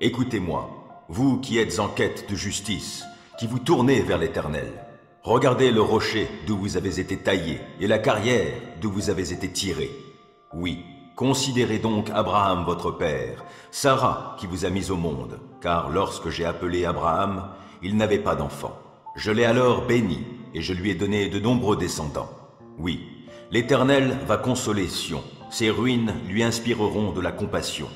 Écoutez-moi, vous qui êtes en quête de justice, qui vous tournez vers l'Éternel. Regardez le rocher d'où vous avez été taillé et la carrière d'où vous avez été tiré. Oui, considérez donc Abraham votre père, Sarah qui vous a mis au monde, car lorsque j'ai appelé Abraham, il n'avait pas d'enfant. Je l'ai alors béni et je lui ai donné de nombreux descendants. Oui, l'Éternel va consoler Sion, ses ruines lui inspireront de la compassion.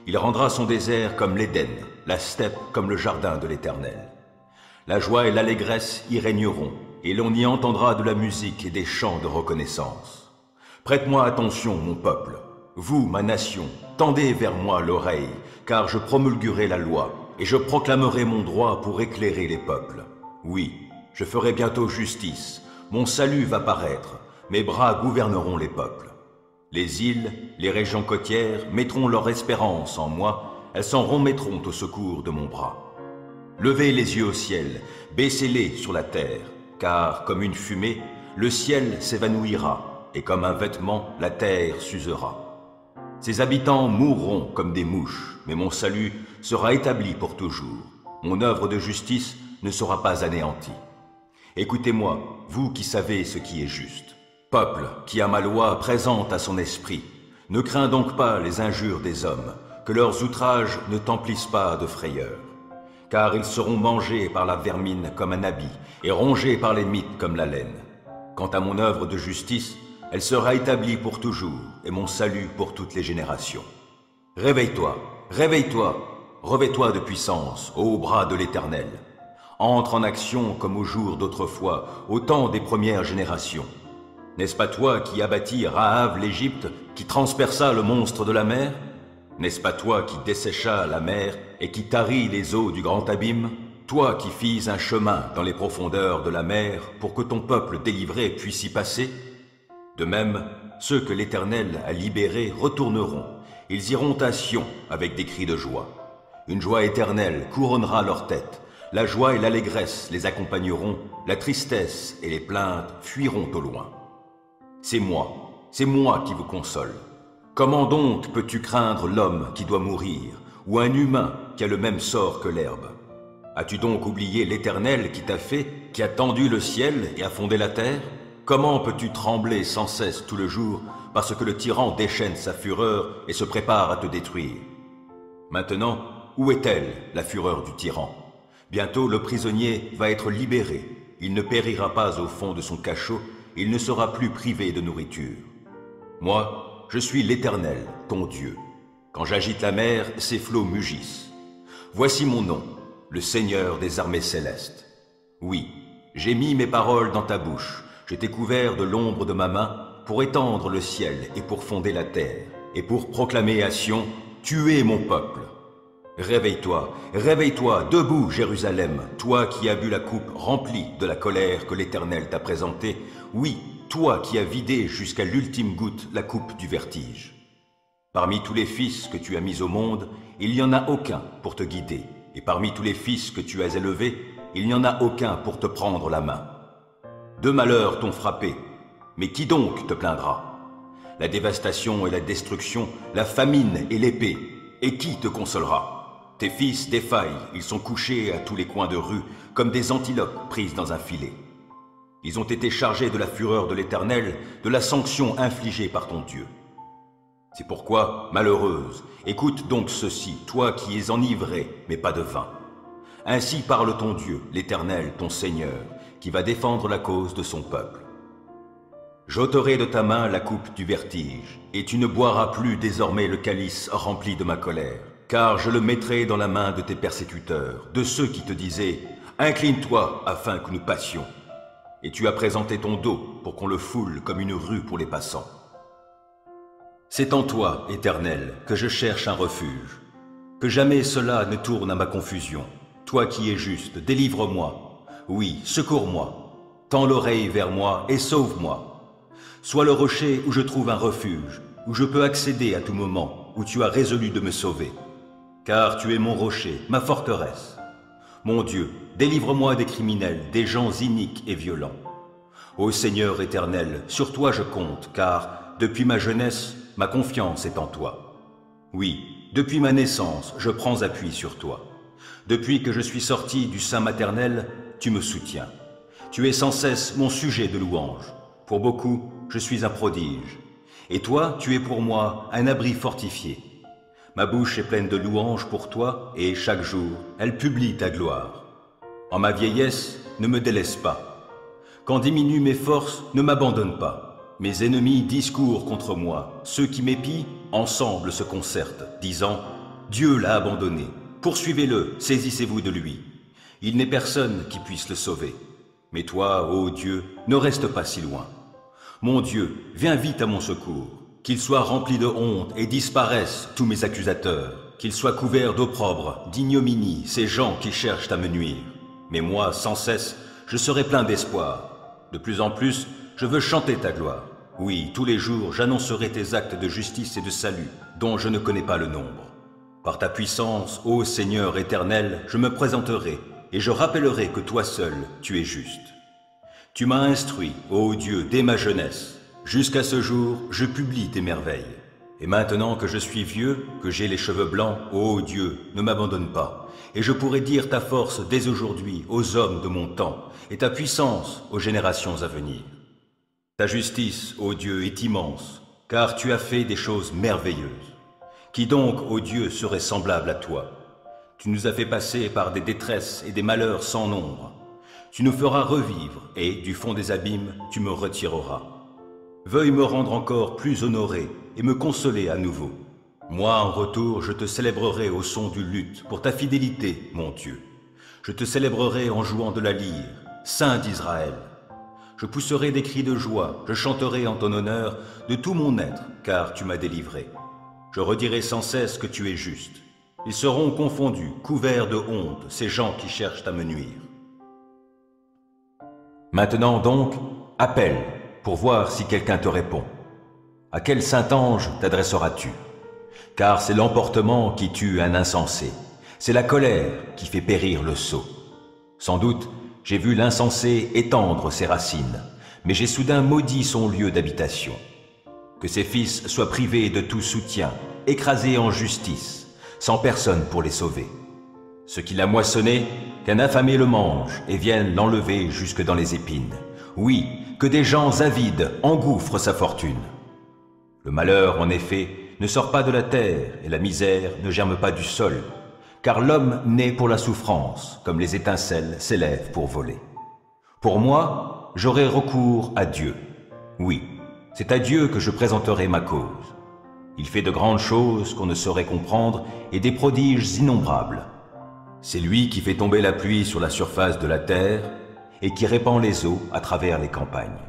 Il rendra son désert comme l'Éden, la steppe comme le jardin de l'Éternel. La joie et l'allégresse y régneront, et l'on y entendra de la musique et des chants de reconnaissance. Prête-moi attention, mon peuple. Vous, ma nation, tendez vers moi l'oreille, car je promulguerai la loi, et je proclamerai mon droit pour éclairer les peuples. Oui, je ferai bientôt justice, mon salut va paraître, mes bras gouverneront les peuples. Les îles, les régions côtières mettront leur espérance en moi, elles s'en remettront au secours de mon bras. Levez les yeux au ciel, baissez-les sur la terre, car comme une fumée, le ciel s'évanouira, et comme un vêtement, la terre s'usera. Ses habitants mourront comme des mouches, mais mon salut sera établi pour toujours. Mon œuvre de justice ne sera pas anéantie. Écoutez-moi, vous qui savez ce qui est juste. Peuple qui a ma loi présente à son esprit, ne crains donc pas les injures des hommes, que leurs outrages ne t'emplissent pas de frayeur. Car ils seront mangés par la vermine comme un habit, et rongés par les mites comme la laine. Quant à mon œuvre de justice, elle sera établie pour toujours, et mon salut pour toutes les générations. Réveille-toi, réveille-toi, revêt-toi de puissance, ô bras de l'Éternel. Entre en action comme au jour d'autrefois, au temps des premières générations. N'est-ce pas toi qui abattis Rahab l'Égypte, qui transperça le monstre de la mer? N'est-ce pas toi qui dessécha la mer et qui tarit les eaux du grand abîme? Toi qui fis un chemin dans les profondeurs de la mer pour que ton peuple délivré puisse y passer? De même, ceux que l'Éternel a libérés retourneront. Ils iront à Sion avec des cris de joie. Une joie éternelle couronnera leur tête. La joie et l'allégresse les accompagneront. La tristesse et les plaintes fuiront au loin. C'est moi qui vous console. Comment donc peux-tu craindre l'homme qui doit mourir, ou un humain qui a le même sort que l'herbe? As-tu donc oublié l'Éternel qui t'a fait, qui a tendu le ciel et a fondé la terre? Comment peux-tu trembler sans cesse tout le jour, parce que le tyran déchaîne sa fureur et se prépare à te détruire? Maintenant, où est-elle, la fureur du tyran? Bientôt le prisonnier va être libéré. Il ne périra pas au fond de son cachot, il ne sera plus privé de nourriture. Moi, je suis l'Éternel, ton Dieu. Quand j'agite la mer, ses flots mugissent. Voici mon nom, le Seigneur des armées célestes. Oui, j'ai mis mes paroles dans ta bouche, je t'ai couvert de l'ombre de ma main pour étendre le ciel et pour fonder la terre, et pour proclamer à Sion, tu es mon peuple. Réveille-toi, réveille-toi, debout, Jérusalem, toi qui as bu la coupe remplie de la colère que l'Éternel t'a présentée, oui, toi qui as vidé jusqu'à l'ultime goutte la coupe du vertige. Parmi tous les fils que tu as mis au monde, il n'y en a aucun pour te guider, et parmi tous les fils que tu as élevés, il n'y en a aucun pour te prendre la main. Deux malheurs t'ont frappé, mais qui donc te plaindra? La dévastation et la destruction, la famine et l'épée, et qui te consolera? Tes fils défaillent, ils sont couchés à tous les coins de rue, comme des antilopes prises dans un filet. Ils ont été chargés de la fureur de l'Éternel, de la sanction infligée par ton Dieu. C'est pourquoi, malheureuse, écoute donc ceci, toi qui es enivré, mais pas de vin. Ainsi parle ton Dieu, l'Éternel, ton Seigneur, qui va défendre la cause de son peuple. J'ôterai de ta main la coupe du vertige, et tu ne boiras plus désormais le calice rempli de ma colère. Car je le mettrai dans la main de tes persécuteurs, de ceux qui te disaient « Incline-toi afin que nous passions ». Et tu as présenté ton dos pour qu'on le foule comme une rue pour les passants. C'est en toi, Éternel, que je cherche un refuge. Que jamais cela ne tourne à ma confusion. Toi qui es juste, délivre-moi. Oui, secours-moi. Tends l'oreille vers moi et sauve-moi. Sois le rocher où je trouve un refuge, où je peux accéder à tout moment, où tu as résolu de me sauver. Car tu es mon rocher, ma forteresse. Mon Dieu, délivre-moi des criminels, des gens iniques et violents. Ô Seigneur éternel, sur toi je compte, car, depuis ma jeunesse, ma confiance est en toi. Oui, depuis ma naissance, je prends appui sur toi. Depuis que je suis sorti du sein maternel, tu me soutiens. Tu es sans cesse mon sujet de louange. Pour beaucoup, je suis un prodige. Et toi, tu es pour moi un abri fortifié. Ma bouche est pleine de louanges pour toi, et chaque jour, elle publie ta gloire. En ma vieillesse, ne me délaisse pas. Quand diminuent mes forces, ne m'abandonne pas. Mes ennemis discourent contre moi. Ceux qui m'épient, ensemble se concertent, disant « Dieu l'a abandonné. Poursuivez-le, saisissez-vous de lui. Il n'est personne qui puisse le sauver. Mais toi, ô Dieu, ne reste pas si loin. Mon Dieu, viens vite à mon secours. Qu'ils soient remplis de honte et disparaissent tous mes accusateurs. Qu'ils soient couverts d'opprobre, d'ignominie, ces gens qui cherchent à me nuire. Mais moi, sans cesse, je serai plein d'espoir. De plus en plus, je veux chanter ta gloire. Oui, tous les jours, j'annoncerai tes actes de justice et de salut, dont je ne connais pas le nombre. Par ta puissance, ô Seigneur éternel, je me présenterai, et je rappellerai que toi seul, tu es juste. Tu m'as instruit, ô Dieu, dès ma jeunesse. Jusqu'à ce jour, je publie tes merveilles. Et maintenant que je suis vieux, que j'ai les cheveux blancs, ô Dieu, ne m'abandonne pas. Et je pourrai dire ta force dès aujourd'hui aux hommes de mon temps, et ta puissance aux générations à venir. Ta justice, ô Dieu, est immense, car tu as fait des choses merveilleuses. Qui donc, ô Dieu, serait semblable à toi? Tu nous as fait passer par des détresses et des malheurs sans nombre. Tu nous feras revivre, et, du fond des abîmes, tu me retireras. Veuille me rendre encore plus honoré et me consoler à nouveau. Moi, en retour, je te célébrerai au son du luth pour ta fidélité, mon Dieu. Je te célébrerai en jouant de la lyre, Saint d'Israël. Je pousserai des cris de joie, je chanterai en ton honneur de tout mon être, car tu m'as délivré. Je redirai sans cesse que tu es juste. Ils seront confondus, couverts de honte, ces gens qui cherchent à me nuire. Maintenant donc, appelle, pour voir si quelqu'un te répond. À quel saint ange t'adresseras-tu? Car c'est l'emportement qui tue un insensé, c'est la colère qui fait périr le sot. Sans doute, j'ai vu l'insensé étendre ses racines, mais j'ai soudain maudit son lieu d'habitation. Que ses fils soient privés de tout soutien, écrasés en justice, sans personne pour les sauver. Ce qu'il a moissonné, qu'un affamé le mange et vienne l'enlever jusque dans les épines. Oui, que des gens avides engouffrent sa fortune. Le malheur, en effet, ne sort pas de la terre et la misère ne germe pas du sol, car l'homme naît pour la souffrance, comme les étincelles s'élèvent pour voler. Pour moi, j'aurai recours à Dieu. Oui, c'est à Dieu que je présenterai ma cause. Il fait de grandes choses qu'on ne saurait comprendre et des prodiges innombrables. C'est lui qui fait tomber la pluie sur la surface de la terre et qui répand les eaux à travers les campagnes.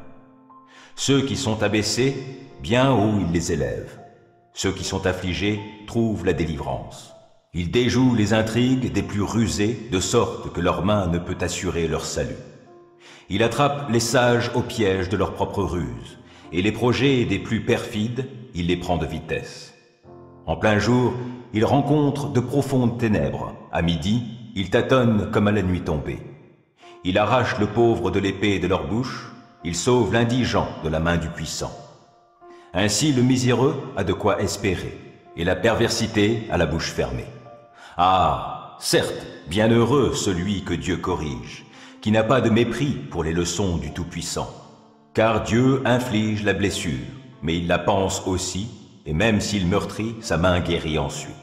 Ceux qui sont abaissés, bien haut il les élève. Ceux qui sont affligés trouvent la délivrance. Il déjoue les intrigues des plus rusés, de sorte que leur main ne peut assurer leur salut. Il attrape les sages au piège de leur propre ruse, et les projets des plus perfides, il les prend de vitesse. En plein jour, il rencontre de profondes ténèbres. À midi, il tâtonne comme à la nuit tombée. Il arrache le pauvre de l'épée de leur bouche, il sauve l'indigent de la main du puissant. Ainsi le miséreux a de quoi espérer, et la perversité a la bouche fermée. Ah, certes, bienheureux celui que Dieu corrige, qui n'a pas de mépris pour les leçons du Tout-Puissant. Car Dieu inflige la blessure, mais il la panse aussi, et même s'il meurtrit, sa main guérit ensuite.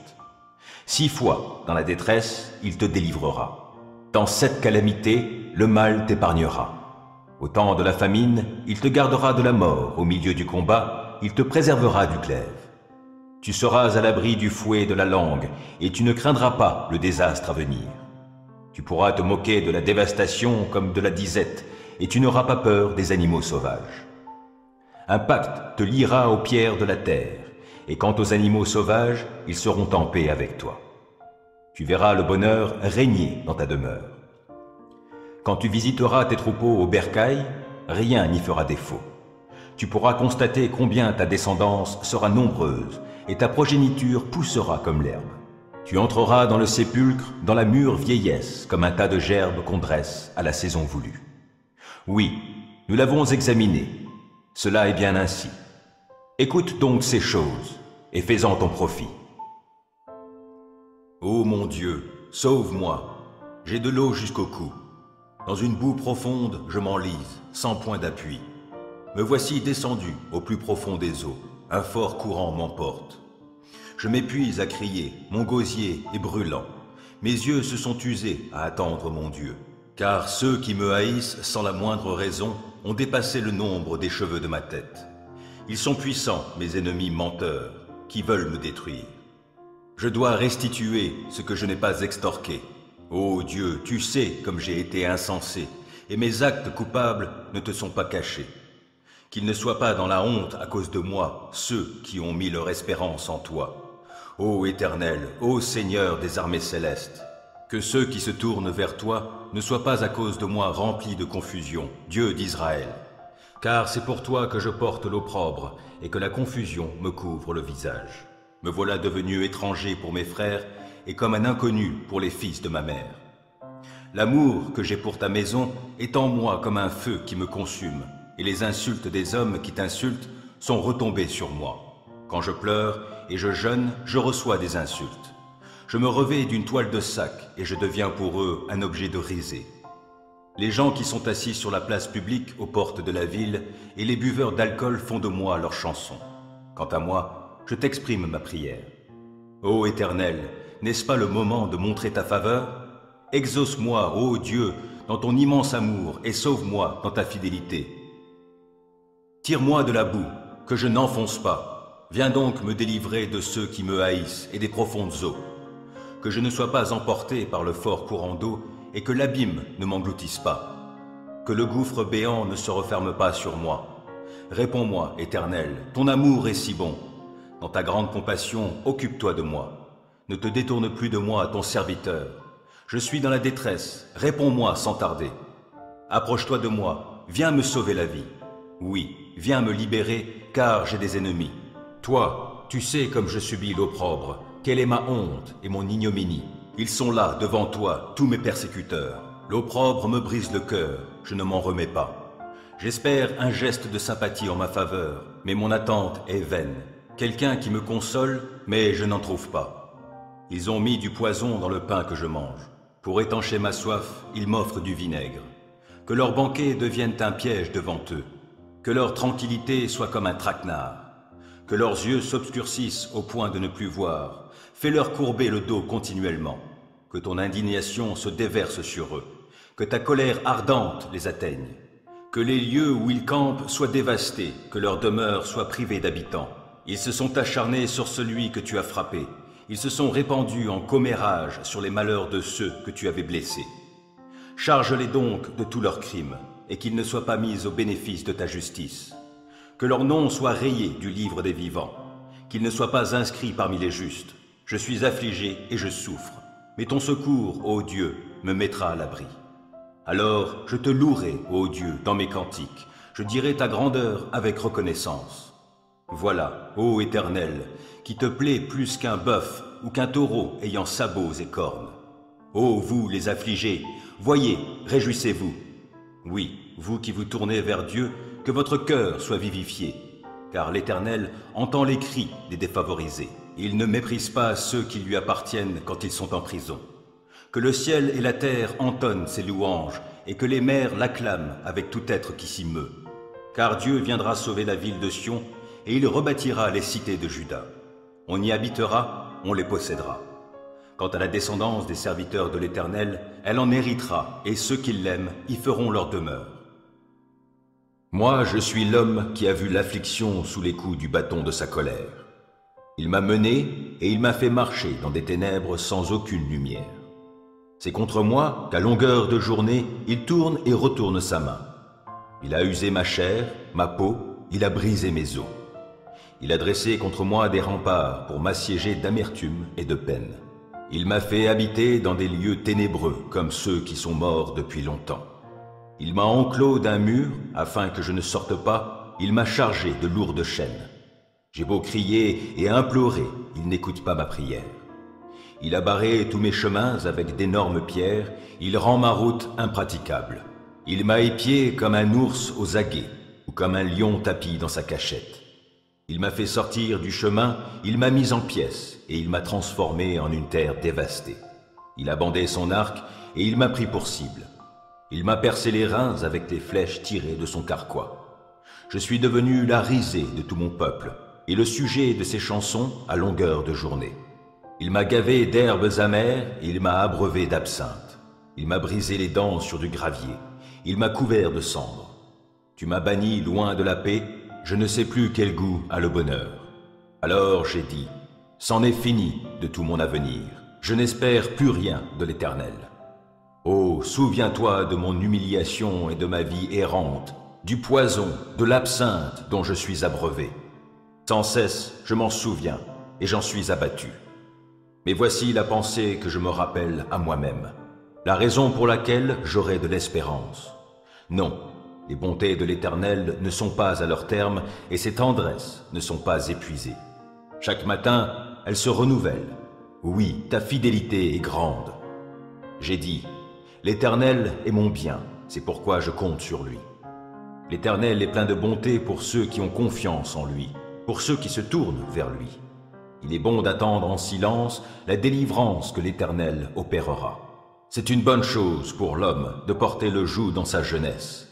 6 fois, dans la détresse, il te délivrera. Dans 7 calamités, le mal t'épargnera. Au temps de la famine, il te gardera de la mort. Au milieu du combat, il te préservera du glaive. Tu seras à l'abri du fouet de la langue, et tu ne craindras pas le désastre à venir. Tu pourras te moquer de la dévastation comme de la disette, et tu n'auras pas peur des animaux sauvages. Un pacte te liera aux pierres de la terre, et quant aux animaux sauvages, ils seront en paix avec toi. Tu verras le bonheur régner dans ta demeure. Quand tu visiteras tes troupeaux au bercail, rien n'y fera défaut. Tu pourras constater combien ta descendance sera nombreuse, et ta progéniture poussera comme l'herbe. Tu entreras dans le sépulcre, dans la mûre vieillesse, comme un tas de gerbes qu'on dresse à la saison voulue. Oui, nous l'avons examiné. Cela est bien ainsi. Écoute donc ces choses, et fais-en ton profit. Ô mon Dieu, sauve-moi. J'ai de l'eau jusqu'au cou. Dans une boue profonde, je m'enlise, sans point d'appui. Me voici descendu au plus profond des eaux. Un fort courant m'emporte. Je m'épuise à crier, mon gosier est brûlant. Mes yeux se sont usés à attendre mon Dieu. Car ceux qui me haïssent sans la moindre raison ont dépassé le nombre des cheveux de ma tête. Ils sont puissants, mes ennemis menteurs, qui veulent me détruire. Je dois restituer ce que je n'ai pas extorqué. Ô Dieu, tu sais comme j'ai été insensé, et mes actes coupables ne te sont pas cachés. Qu'ils ne soient pas dans la honte à cause de moi, ceux qui ont mis leur espérance en toi. Ô Éternel, ô Seigneur des armées célestes, que ceux qui se tournent vers toi ne soient pas à cause de moi remplis de confusion, Dieu d'Israël. Car c'est pour toi que je porte l'opprobre et que la confusion me couvre le visage. Me voilà devenu étranger pour mes frères et comme un inconnu pour les fils de ma mère. L'amour que j'ai pour ta maison est en moi comme un feu qui me consume, et les insultes des hommes qui t'insultent sont retombées sur moi. Quand je pleure et je jeûne, je reçois des insultes. Je me revêts d'une toile de sac et je deviens pour eux un objet de risée. Les gens qui sont assis sur la place publique aux portes de la ville et les buveurs d'alcool font de moi leur chanson. Quant à moi, je t'exprime ma prière. Ô Éternel, n'est-ce pas le moment de montrer ta faveur? Exauce-moi, ô Dieu, dans ton immense amour et sauve-moi dans ta fidélité. Tire-moi de la boue, que je n'enfonce pas. Viens donc me délivrer de ceux qui me haïssent et des profondes eaux. Que je ne sois pas emporté par le fort courant d'eau et que l'abîme ne m'engloutisse pas. Que le gouffre béant ne se referme pas sur moi. Réponds-moi, Éternel, ton amour est si bon. Dans ta grande compassion, occupe-toi de moi. Ne te détourne plus de moi, ton serviteur. Je suis dans la détresse, réponds-moi sans tarder. Approche-toi de moi, viens me sauver la vie. Oui, viens me libérer, car j'ai des ennemis. Toi, tu sais comme je subis l'opprobre, quelle est ma honte et mon ignominie. Ils sont là, devant toi, tous mes persécuteurs. L'opprobre me brise le cœur, je ne m'en remets pas. J'espère un geste de sympathie en ma faveur, mais mon attente est vaine. Quelqu'un qui me console, mais je n'en trouve pas. Ils ont mis du poison dans le pain que je mange. Pour étancher ma soif, ils m'offrent du vinaigre. Que leur banquet devienne un piège devant eux. Que leur tranquillité soit comme un traquenard. Que leurs yeux s'obscurcissent au point de ne plus voir. Fais-leur courber le dos continuellement. Que ton indignation se déverse sur eux. Que ta colère ardente les atteigne. Que les lieux où ils campent soient dévastés. Que leur demeure soit privée d'habitants. Ils se sont acharnés sur celui que tu as frappé. Ils se sont répandus en commérage sur les malheurs de ceux que tu avais blessés. Charge-les donc de tous leurs crimes, et qu'ils ne soient pas mis au bénéfice de ta justice. Que leur nom soit rayé du livre des vivants, qu'ils ne soient pas inscrits parmi les justes. Je suis affligé et je souffre, mais ton secours, ô Dieu, me mettra à l'abri. Alors je te louerai, ô Dieu, dans mes cantiques, je dirai ta grandeur avec reconnaissance. Voilà, ô Éternel, qui te plaît plus qu'un bœuf ou qu'un taureau ayant sabots et cornes. Ô vous, les affligés, voyez, réjouissez-vous. Oui, vous qui vous tournez vers Dieu, que votre cœur soit vivifié, car l'Éternel entend les cris des défavorisés. Il ne méprise pas ceux qui lui appartiennent quand ils sont en prison. Que le ciel et la terre entonnent ses louanges, et que les mers l'acclament avec tout être qui s'y meut. Car Dieu viendra sauver la ville de Sion, et il rebâtira les cités de Juda. On y habitera, on les possédera. Quant à la descendance des serviteurs de l'Éternel, elle en héritera, et ceux qui l'aiment y feront leur demeure. Moi, je suis l'homme qui a vu l'affliction sous les coups du bâton de sa colère. Il m'a mené et il m'a fait marcher dans des ténèbres sans aucune lumière. C'est contre moi qu'à longueur de journée, il tourne et retourne sa main. Il a usé ma chair, ma peau, il a brisé mes os. Il a dressé contre moi des remparts pour m'assiéger d'amertume et de peine. Il m'a fait habiter dans des lieux ténébreux comme ceux qui sont morts depuis longtemps. Il m'a enclos d'un mur afin que je ne sorte pas, il m'a chargé de lourdes chaînes. J'ai beau crier et implorer, il n'écoute pas ma prière. Il a barré tous mes chemins avec d'énormes pierres, il rend ma route impraticable. Il m'a épié comme un ours aux aguets ou comme un lion tapi dans sa cachette. Il m'a fait sortir du chemin, il m'a mis en pièces, et il m'a transformé en une terre dévastée. Il a bandé son arc, et il m'a pris pour cible. Il m'a percé les reins avec les flèches tirées de son carquois. Je suis devenu la risée de tout mon peuple, et le sujet de ses chansons à longueur de journée. Il m'a gavé d'herbes amères, et il m'a abreuvé d'absinthe. Il m'a brisé les dents sur du gravier, il m'a couvert de cendres. Tu m'as banni loin de la paix, je ne sais plus quel goût a le bonheur. Alors j'ai dit, c'en est fini de tout mon avenir, je n'espère plus rien de l'Éternel. Oh, souviens-toi de mon humiliation et de ma vie errante, du poison, de l'absinthe dont je suis abreuvé. Sans cesse, je m'en souviens et j'en suis abattu. Mais voici la pensée que je me rappelle à moi-même, la raison pour laquelle j'aurai de l'espérance. Non, les bontés de l'Éternel ne sont pas à leur terme et ses tendresses ne sont pas épuisées. Chaque matin, elles se renouvellent. Oui, ta fidélité est grande. J'ai dit, l'Éternel est mon bien, c'est pourquoi je compte sur lui. L'Éternel est plein de bonté pour ceux qui ont confiance en lui, pour ceux qui se tournent vers lui. Il est bon d'attendre en silence la délivrance que l'Éternel opérera. C'est une bonne chose pour l'homme de porter le joug dans sa jeunesse.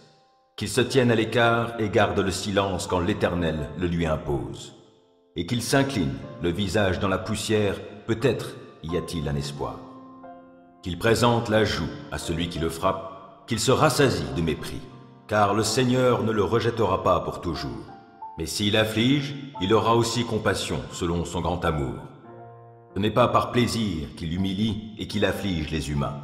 Qu'il se tienne à l'écart et garde le silence quand l'Éternel le lui impose. Et qu'il s'incline, le visage dans la poussière, peut-être y a-t-il un espoir. Qu'il présente la joue à celui qui le frappe, qu'il se rassasie de mépris, car le Seigneur ne le rejettera pas pour toujours. Mais s'il afflige, il aura aussi compassion selon son grand amour. Ce n'est pas par plaisir qu'il humilie et qu'il afflige les humains.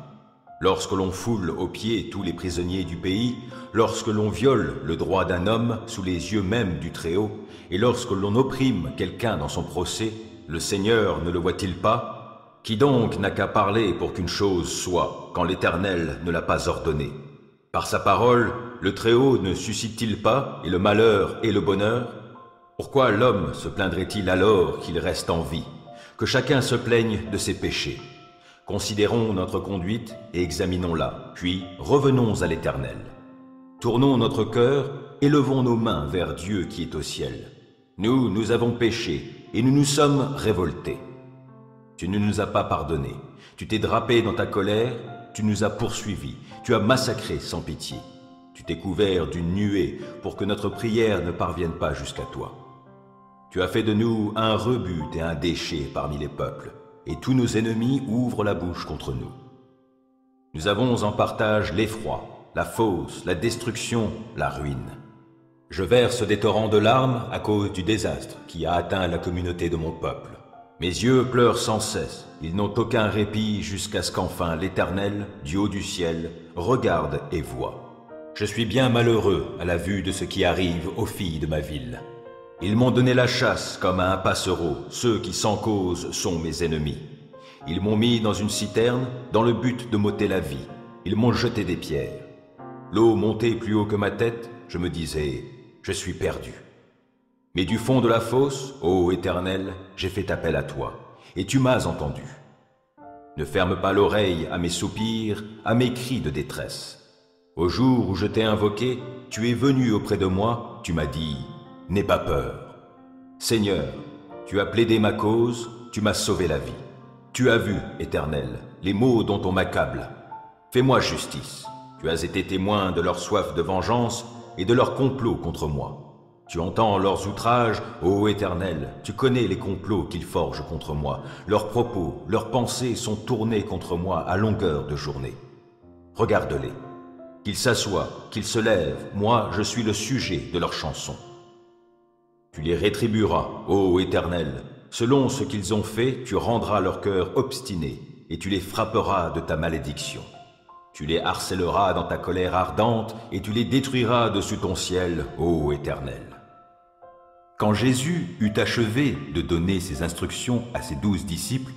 Lorsque l'on foule aux pieds tous les prisonniers du pays, lorsque l'on viole le droit d'un homme sous les yeux même du Très-Haut, et lorsque l'on opprime quelqu'un dans son procès, le Seigneur ne le voit-il pas? Qui donc n'a qu'à parler pour qu'une chose soit, quand l'Éternel ne l'a pas ordonné? Par sa parole, le Très-Haut ne suscite-t-il pas, et le malheur et le bonheur? Pourquoi l'homme se plaindrait-il alors qu'il reste en vie? Que chacun se plaigne de ses péchés. Considérons notre conduite et examinons-la, puis revenons à l'Éternel. Tournons notre cœur, élevons nos mains vers Dieu qui est au ciel. Nous avons péché, et nous nous sommes révoltés. Tu ne nous as pas pardonné, tu t'es drapé dans ta colère, tu nous as poursuivis, tu as massacré sans pitié. Tu t'es couvert d'une nuée pour que notre prière ne parvienne pas jusqu'à toi. Tu as fait de nous un rebut et un déchet parmi les peuples, et tous nos ennemis ouvrent la bouche contre nous. Nous avons en partage l'effroi, la fosse, la destruction, la ruine. Je verse des torrents de larmes à cause du désastre qui a atteint la communauté de mon peuple. Mes yeux pleurent sans cesse, ils n'ont aucun répit jusqu'à ce qu'enfin l'Éternel, du haut du ciel, regarde et voie. Je suis bien malheureux à la vue de ce qui arrive aux filles de ma ville. Ils m'ont donné la chasse comme à un passereau, ceux qui sans cause sont mes ennemis. Ils m'ont mis dans une citerne dans le but de m'ôter la vie. Ils m'ont jeté des pierres. L'eau montait plus haut que ma tête, je me disais, je suis perdu. Mais du fond de la fosse, ô Éternel, j'ai fait appel à toi, et tu m'as entendu. Ne ferme pas l'oreille à mes soupirs, à mes cris de détresse. Au jour où je t'ai invoqué, tu es venu auprès de moi, tu m'as dit, n'aie pas peur. Seigneur, tu as plaidé ma cause, tu m'as sauvé la vie. Tu as vu, Éternel, les maux dont on m'accable. Fais-moi justice. Tu as été témoin de leur soif de vengeance et de leur complot contre moi. Tu entends leurs outrages, ô Éternel, tu connais les complots qu'ils forgent contre moi. Leurs propos, leurs pensées sont tournés contre moi à longueur de journée. Regarde-les. Qu'ils s'assoient, qu'ils se lèvent, moi je suis le sujet de leurs chansons. Tu les rétribueras, ô Éternel. Selon ce qu'ils ont fait, tu rendras leur cœur obstiné et tu les frapperas de ta malédiction. Tu les harcèleras dans ta colère ardente et tu les détruiras dessus ton ciel, ô Éternel. Quand Jésus eut achevé de donner ses instructions à ses 12 disciples,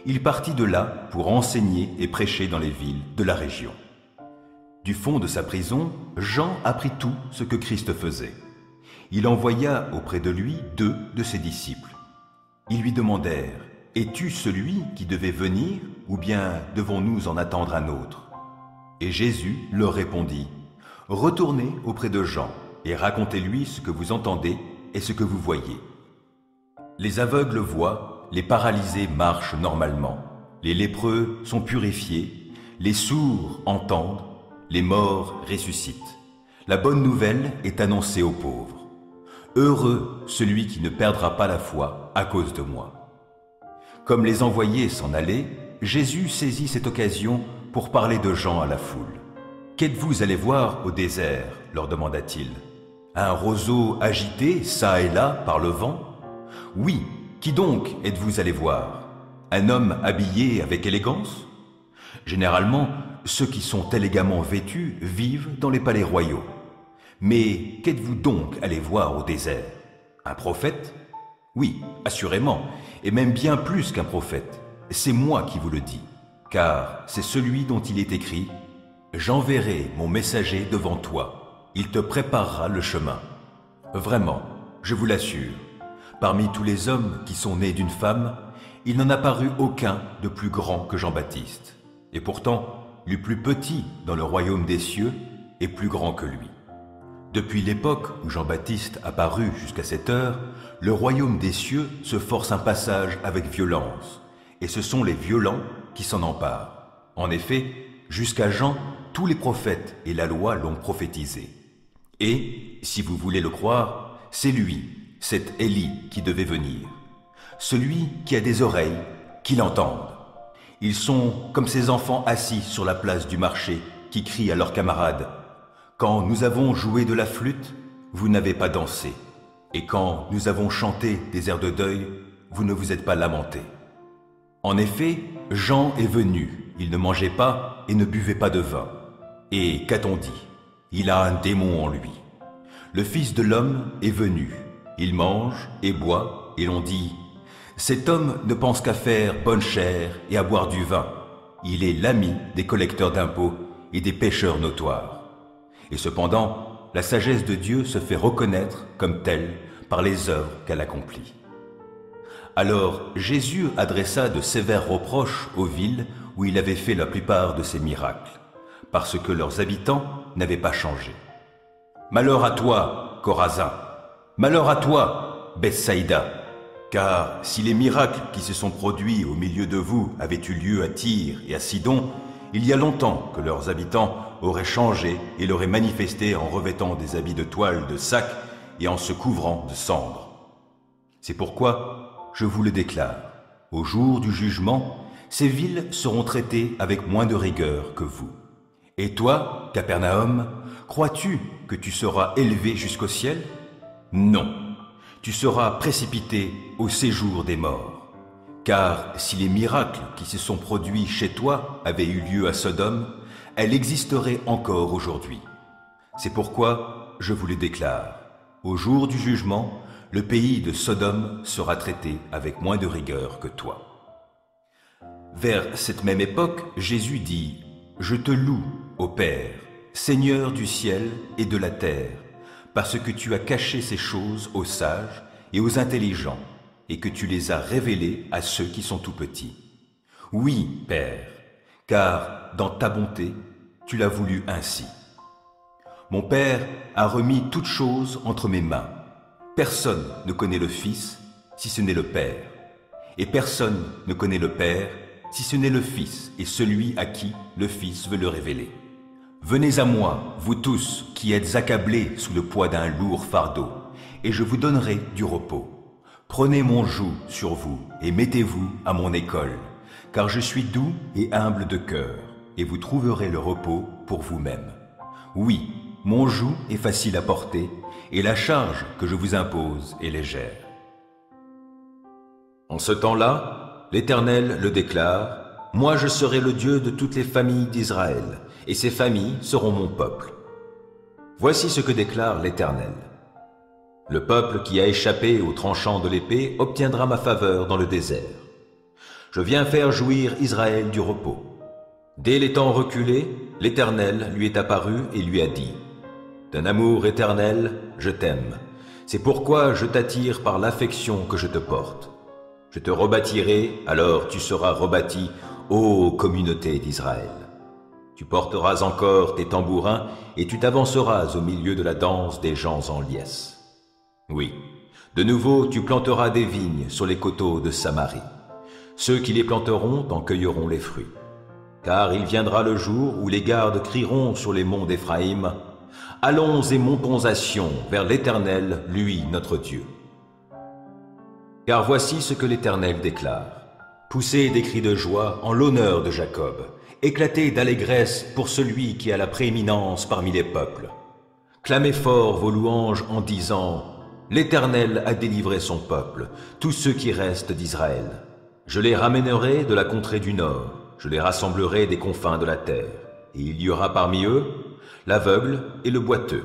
il partit de là pour enseigner et prêcher dans les villes de la région. Du fond de sa prison, Jean apprit tout ce que Christ faisait. Il envoya auprès de lui 2 de ses disciples. Ils lui demandèrent, « Es-tu celui qui devait venir, ou bien devons-nous en attendre un autre ?» Et Jésus leur répondit, « Retournez auprès de Jean et racontez-lui ce que vous entendez et ce que vous voyez. Les aveugles voient, les paralysés marchent normalement, les lépreux sont purifiés, les sourds entendent, les morts ressuscitent. La bonne nouvelle est annoncée aux pauvres. Heureux celui qui ne perdra pas la foi à cause de moi. Comme les envoyés s'en allaient, Jésus saisit cette occasion pour parler de Jean à la foule. « Qu'êtes-vous allés voir au désert ?» leur demanda-t-il. « Un roseau agité çà et là par le vent ?»« Oui, qui donc êtes-vous allés voir? Un homme habillé avec élégance ?» Généralement, ceux qui sont élégamment vêtus vivent dans les palais royaux. Mais qu'êtes-vous donc allés voir au désert? Un prophète? Oui, assurément, et même bien plus qu'un prophète. C'est moi qui vous le dis, car c'est celui dont il est écrit « J'enverrai mon messager devant toi, il te préparera le chemin. » Vraiment, je vous l'assure, parmi tous les hommes qui sont nés d'une femme, il n'en a paru aucun de plus grand que Jean-Baptiste. Et pourtant, le plus petit dans le royaume des cieux est plus grand que lui. Depuis l'époque où Jean-Baptiste apparut jusqu'à cette heure, le royaume des cieux se force un passage avec violence, et ce sont les violents qui s'en emparent. En effet, jusqu'à Jean, tous les prophètes et la loi l'ont prophétisé. Et, si vous voulez le croire, c'est lui, cet Élie qui devait venir. Celui qui a des oreilles, qui l'entende. Ils sont comme ces enfants assis sur la place du marché qui crient à leurs camarades « Quand nous avons joué de la flûte, vous n'avez pas dansé. Et quand nous avons chanté des airs de deuil, vous ne vous êtes pas lamentés. » En effet, Jean est venu, il ne mangeait pas et ne buvait pas de vin. Et qu'a-t-on dit? Il a un démon en lui. Le Fils de l'homme est venu, il mange et boit, et l'on dit « Cet homme ne pense qu'à faire bonne chère et à boire du vin. Il est l'ami des collecteurs d'impôts et des pécheurs notoires. » Et cependant, la sagesse de Dieu se fait reconnaître comme telle par les œuvres qu'elle accomplit. Alors Jésus adressa de sévères reproches aux villes où il avait fait la plupart de ses miracles, parce que leurs habitants n'avaient pas changé. « Malheur à toi, Chorazin! Malheur à toi, Bethsaïda! Car si les miracles qui se sont produits au milieu de vous avaient eu lieu à Tyr et à Sidon, il y a longtemps que leurs habitants auraient changé et l'auraient manifesté en revêtant des habits de toile de sac et en se couvrant de cendres. C'est pourquoi je vous le déclare, au jour du jugement, ces villes seront traitées avec moins de rigueur que vous. Et toi, Capernaum, crois-tu que tu seras élevé jusqu'au ciel? Non, tu seras précipité au séjour des morts. Car si les miracles qui se sont produits chez toi avaient eu lieu à Sodome, elle existerait encore aujourd'hui. C'est pourquoi je vous le déclare. Au jour du jugement, le pays de Sodome sera traité avec moins de rigueur que toi. Vers cette même époque, Jésus dit « Je te loue, ô Père, Seigneur du ciel et de la terre, parce que tu as caché ces choses aux sages et aux intelligents, et que tu les as révélées à ceux qui sont tout petits. Oui, Père, car dans ta bonté, tu l'as voulu ainsi. Mon Père a remis toutes choses entre mes mains. Personne ne connaît le Fils si ce n'est le Père, et personne ne connaît le Père si ce n'est le Fils et celui à qui le Fils veut le révéler. Venez à moi, vous tous qui êtes accablés sous le poids d'un lourd fardeau, et je vous donnerai du repos. Prenez mon joug sur vous et mettez-vous à mon école, car je suis doux et humble de cœur, et vous trouverez le repos pour vous-même. Oui, mon joug est facile à porter, et la charge que je vous impose est légère. » En ce temps-là, l'Éternel le déclare, « Moi je serai le Dieu de toutes les familles d'Israël, et ces familles seront mon peuple. » Voici ce que déclare l'Éternel. Le peuple qui a échappé au tranchant de l'épée obtiendra ma faveur dans le désert. Je viens faire jouir Israël du repos. Dès les temps reculés, l'Éternel lui est apparu et lui a dit « D'un amour éternel, je t'aime. C'est pourquoi je t'attire par l'affection que je te porte. Je te rebâtirai, alors tu seras rebâti, ô communauté d'Israël. Tu porteras encore tes tambourins et tu t'avanceras au milieu de la danse des gens en liesse. Oui, De nouveau, tu planteras des vignes sur les coteaux de Samarie. Ceux qui les planteront en cueilleront les fruits. Car il viendra le jour où les gardes crieront sur les monts d'Éphraïm, « Allons et montons à Sion, vers l'Éternel, lui notre Dieu. » Car voici ce que l'Éternel déclare. Poussez des cris de joie en l'honneur de Jacob, éclatez d'allégresse pour celui qui a la prééminence parmi les peuples. Clamez fort vos louanges en disant, « L'Éternel a délivré son peuple, tous ceux qui restent d'Israël. Je les ramènerai de la contrée du nord, je les rassemblerai des confins de la terre, et il y aura parmi eux l'aveugle et le boiteux,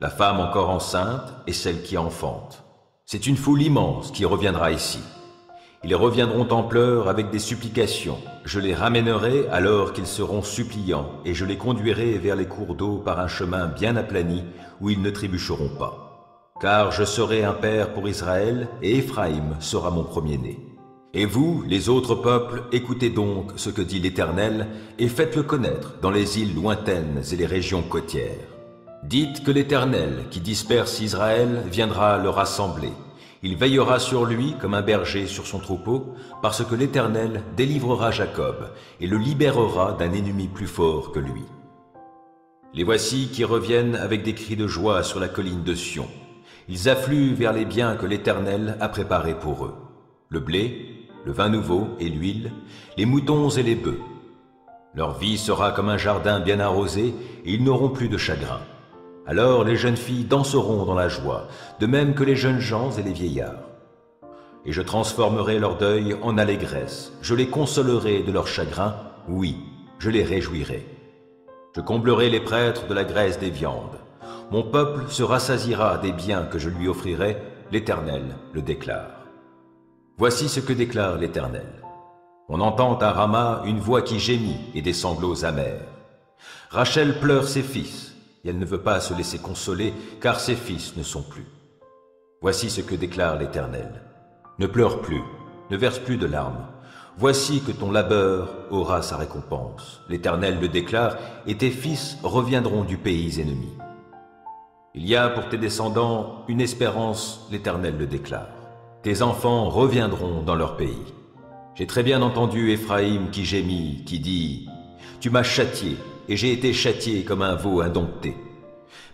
la femme encore enceinte et celle qui enfante. C'est une foule immense qui reviendra ici. Ils reviendront en pleurs avec des supplications. Je les ramènerai alors qu'ils seront suppliants, et je les conduirai vers les cours d'eau par un chemin bien aplani où ils ne trébucheront pas. Car je serai un père pour Israël, et Éphraïm sera mon premier-né. Et vous, les autres peuples, écoutez donc ce que dit l'Éternel, et faites-le connaître dans les îles lointaines et les régions côtières. Dites que l'Éternel, qui disperse Israël, viendra le rassembler. Il veillera sur lui comme un berger sur son troupeau, parce que l'Éternel délivrera Jacob et le libérera d'un ennemi plus fort que lui. Les voici qui reviennent avec des cris de joie sur la colline de Sion. Ils affluent vers les biens que l'Éternel a préparés pour eux. Le blé, le vin nouveau et l'huile, les moutons et les bœufs. Leur vie sera comme un jardin bien arrosé et ils n'auront plus de chagrin. Alors les jeunes filles danseront dans la joie, de même que les jeunes gens et les vieillards. Et je transformerai leur deuil en allégresse, je les consolerai de leur chagrin, oui, je les réjouirai. Je comblerai les prêtres de la graisse des viandes. Mon peuple se rassasiera des biens que je lui offrirai, l'Éternel le déclare. Voici ce que déclare l'Éternel. On entend à Rama une voix qui gémit et des sanglots amers. Rachel pleure ses fils. Et elle ne veut pas se laisser consoler, car ses fils ne sont plus. Voici ce que déclare l'Éternel. Ne pleure plus, ne verse plus de larmes. Voici que ton labeur aura sa récompense. L'Éternel le déclare, et tes fils reviendront du pays ennemi. Il y a pour tes descendants une espérance, l'Éternel le déclare. Tes enfants reviendront dans leur pays. J'ai très bien entendu Éphraïm qui gémit, qui dit « Tu m'as châtié, et j'ai été châtié comme un veau indompté.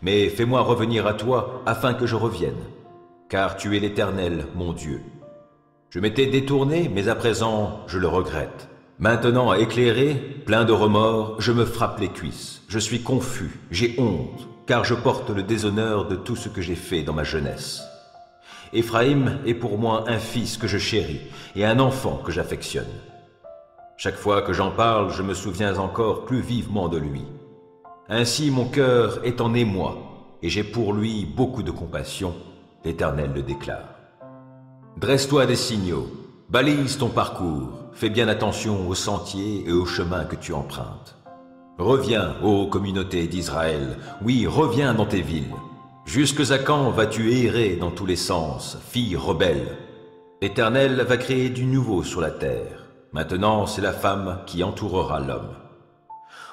Mais fais-moi revenir à toi, afin que je revienne, car tu es l'Éternel, mon Dieu. Je m'étais détourné, mais à présent, je le regrette. Maintenant, éclairé, plein de remords, je me frappe les cuisses. Je suis confus, j'ai honte, car je porte le déshonneur de tout ce que j'ai fait dans ma jeunesse. Éphraïm est pour moi un fils que je chéris, et un enfant que j'affectionne. Chaque fois que j'en parle, je me souviens encore plus vivement de lui. Ainsi mon cœur est en émoi, et j'ai pour lui beaucoup de compassion, l'Éternel le déclare. Dresse-toi des signaux, balise ton parcours, fais bien attention aux sentiers et aux chemins que tu empruntes. Reviens, ô communauté d'Israël, oui, reviens dans tes villes. Jusque à quand vas-tu errer dans tous les sens, fille rebelle? L'Éternel va créer du nouveau sur la terre. Maintenant, c'est la femme qui entourera l'homme.